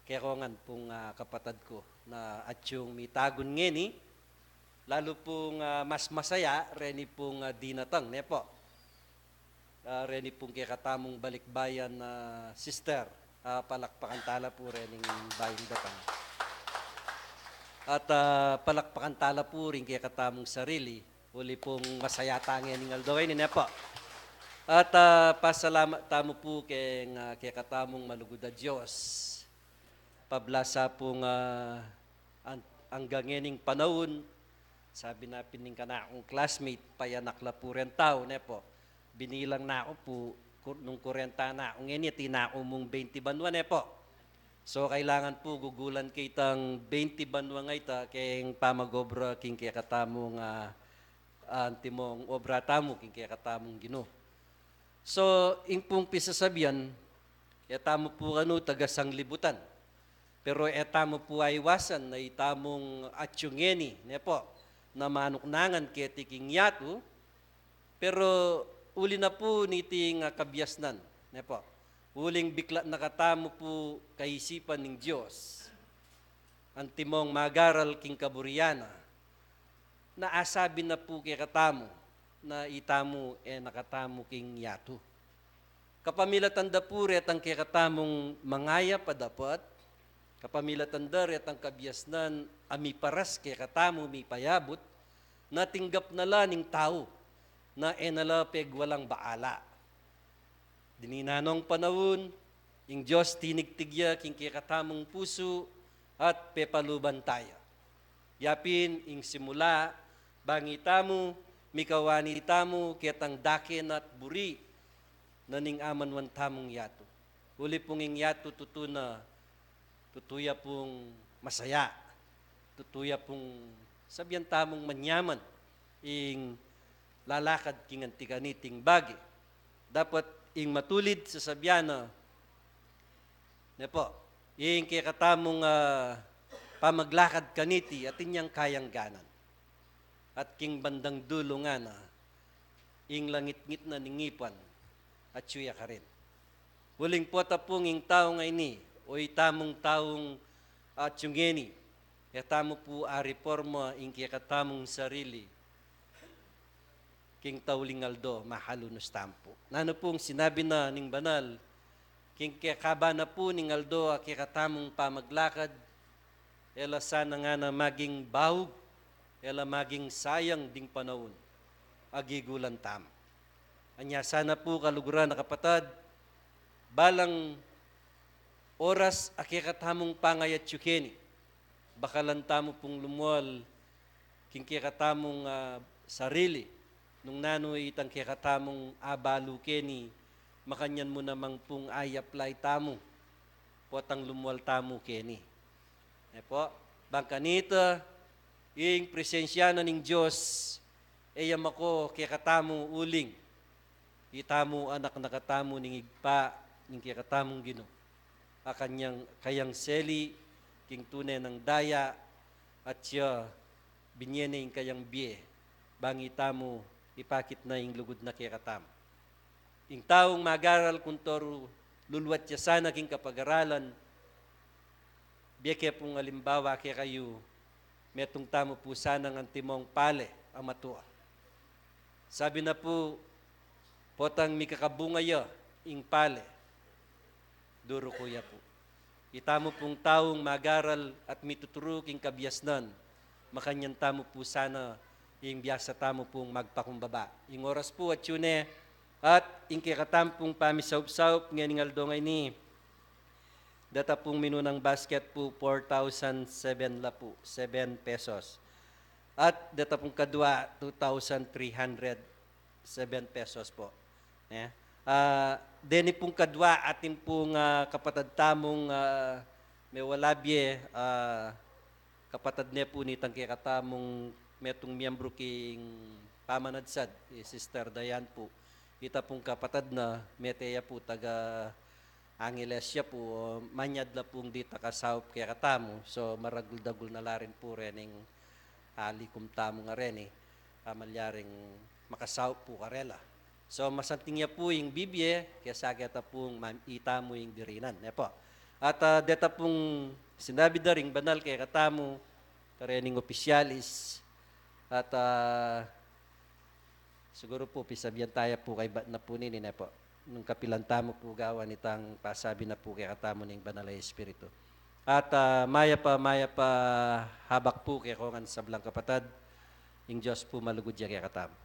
kaya ko ngan pong kapatad ko na at yung mitagon ngeni, lalo pong mas masaya, reni pong dinatang. Reni pong kaya katamong balikbayan na sister, palakpakan tala po rening bayang datang. At palakpakan tala po rin kaya katamong sarili. Uli pong masaya tangin ng aldoy ni Nepo. At pasalamat tamo po kaya katamong malugod Diyos. Pablasa pong ang gangening panahon, sabi na pining ka na akong classmate, payanak la po rin tao, Nepo. Binilang na ako po, nung 40 na akong initi na ako mong 20 banwa, Nepo. So, kailangan po gugulan kitang 20 banwa nga ita kayong pamagobra king kaya katamong antimong obra tamo king kaya katamong Ginoo. So, ing pong pisasabihan, etamo po tagasang libutan. Pero etamo po ay iwasan na itamong atsyungeni, Nepo, na manuknangan kaya tiking yato, pero uli na po niting kabyasnan, Nepo. Uling bikla nakatamo po kaisipan ng Diyos. Antimong magaral king kaburyana. Naasabi na po kay katamo na itamo nakatamo king yato. Kapamilatan da po ret ang kay katamong mangaya pa dapat. Kapamilatan da ret ang kabyasnan ami paras kay katamo mi payabot na tinggap na laning tao na enalapeg walang baala. Dininanong panahon, yung Diyos tinigtigya king kikatamong puso at pepaluban tayo. Yapin ing simula, bangitamo, mikawani tamo, kitang dakin at buri, naning aman wan tamong yato. Uli pong ing yato tutuna, tutuya pong masaya, tutuya pong sabihan tamong manyaman, ing lalakad king antikaniting bagi. dapat ing matulid sa sabyana. Ne po, ing kaya katamong pamaglakad kaniti at inyang kayang ganan. At king bandang dulo nga na, ing langit-ngit na ningipan at suya ka rin. Huling po tapong ing tao nga ini, o itamong taong at yungeni, kaya tamo po a reforma ing kaya katamong sarili, king taulingaldo, mahalunos tampo. Nano pong sinabi na ning banal, king kaya kaba na po ning aldo, kaya katamong pamaglakad, ela sana nga na maging bahug, ela maging sayang ding panahon, agigulan tam. Anya sana po kaluguran na kapatad, balang oras akikatamong pangayat yukeni, bakalan tamo pong lumual, king kikatamong sarili, nung nano itang kikatamong abalu keni, makanyan mo namang pong ay-apply tamo, potang lumual tamo keni. E po, bangka nita, ing presensya na ning Diyos, eyam ako kikatamo uling, itamo anak nakatamo ning igpa, ning kikatamong Ginoo. Akanyang kayang seli, king tunay ng daya, at siya binyene ing kayang biye, bangita mo ipakit na ing lugod na kikatam. Ing taong magaral kuntoro luluwat siya sana king kapag-aralan, biya kaya pong alimbawa kaya kayo, metong tamo po sana ng antimong pale, ang matua. Sabi na po, potang mikakabungaya ing pale, duro kuya po. Itamo pong taong magaral at mituturuking kabyasnan, makanyan tamo po sana yung biyasa tamo pong magpakumbaba. Yung oras po at yun at yung kikatampong pamisaup-saup, ngayon nga ni, data pong minunang basket po, 4,007 la po, 7 pesos. At data pong kadwa, 2,307 pesos po. Deni pong kadwa atin pong kapatad tamong may walabye kapatad niya po ni tangke katamong metong miyembro king pamanadsad, Sister Dayan po. Kita pong kapatad na meteya po taga Angelesya po, manyad la pong dita kasawp kaya katamo. So maragul-dagul na la rin po rening alikum tamo nga rin kamalyaring makasawp po karela. So masanting niya po yung Bibye, kaya sagata pong ita mo yung dirinan. Po. At deta pong sinabi na rin banal kaya katamo, karening opisyalis, at siguro po pisabihan tayo po kay na po nini po. Nung kapilan tamo po gawa nitang pasabi na po kaya katamo ng banal ay Espiritu. At maya pa habak po kaya kongan sa blang kapatad, yung Diyos po malugod siya kaya katamo.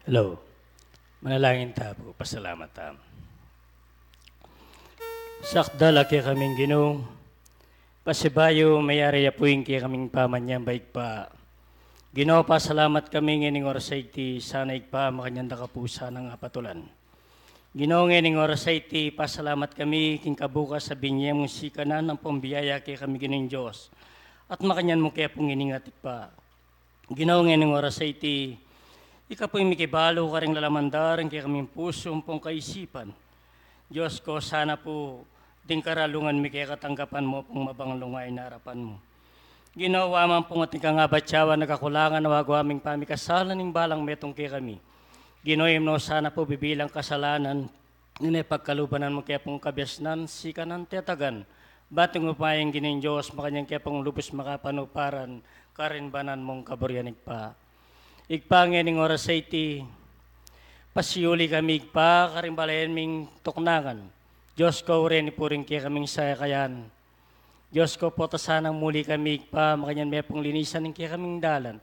Hello. Manalangin ta po, pasalamat ta. Sakdala kaya kaming Ginoo, pasibayo mayari apuing kaya kaming pamanyang baik pa. Ginoo, pasalamat kami ng oras iti, sana ikpa makanyanda kapusa ng apatulan. Ginoo, ng oras iti, pasalamat kami king kabukas sa binyang musikanan ng pambiyaya kaya kami Ginoong Diyos. At makanyan mo kaya pong iningatik pa. Ginoo, ng oras iti, ika po yung mikibalo ka rin lalamandaran kaya kaming puso pong kaisipan. Diyos ko, sana po ding karalungan mi kaya katanggapan mo pong mabanglungay na harapan mo. Ginawa man pong ating kangabatsawa nakakulangan na wag aming pamikasalan ng balang metong kaya kami. Ginoyem no, sana po bibilang kasalanan nina pagkalubanan mo kaya pong kabyasnan sikanan tetagan. Bating upayang Ginoong Diyos makanyang kaya pong lubos makapanuparan karinbanan mong kaburyanig pa. Igpangin ng oras sa iti, pasiuli kami igpa, karimbalayan ming tuknangan. Diyos ko rin ipuring kaya kaming sayakayan. Diyos ko po tasanang muli kami igpa, makanyan may pong linisan ng kaya kaming dalan.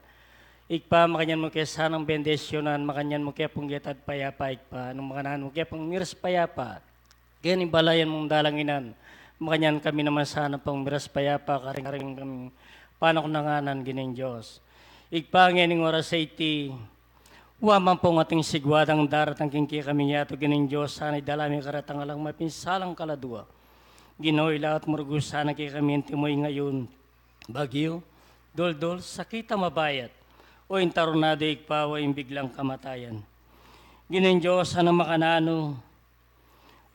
Igpa, makanyan mo kaya sanang bendesyonan, makanyan mo kaya pong yatad payapa igpa, nung makanahan mo kaya pong miras payapa. Kaya balayan mong dalanginan, makanyan kami naman sana pong miras payapa, karing kaming panakunanganan Ginoong Diyos. Igpangin ng oras sa iti, waman pong ating sigwadang daratang kingki kami yato Ginoong Diyos, sana'y dalami karatang alang mapinsalang kaladua. Ginoo, ilaot murgus sana kay kami timoy ngayon, bagyo, doldol, sakita mabayat, o intaronado igpawa yung biglang kamatayan. Ginoong Diyos, sana makanano,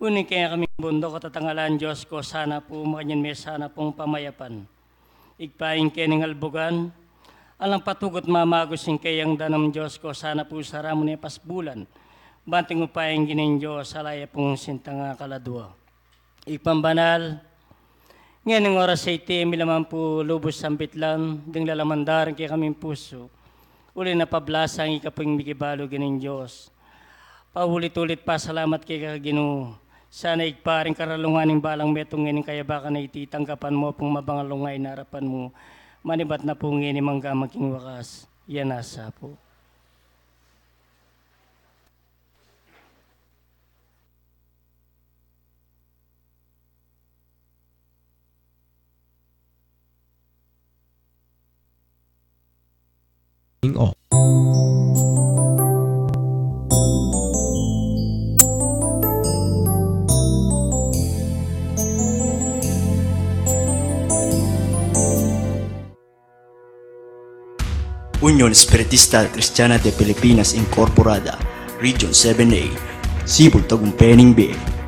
uning kaya kami bundok at tatangalan Diyos ko, sana po makanyan may sana pong pamayapan. Igpaing kening albugan, alang patugot mamagusing kayang danam Diyos ko, sana po saramo ni pasbulan. Banting upayang Ginoong Diyos, alaya pong sintanga kaladua. Ipambanal, ngayon ng oras sa iti, milaman po lubos sambit lang, ding lalamandaran kaya kaming puso. Uli na pablasang ikapong mikibalo Ginoong Diyos. Paulit-ulit pa salamat kay Ginoo. Sana igparing karalungan ng balang metong ngayon kaya baka na ititanggapan mo pong mabangalungay na harapan mo. Manibat na po ngayon mangga maging wakas. Yan nasa po. Unión Espiritista Cristiana de Pilipinas Incorporada, Region 7A, Sibol Tagumpay B.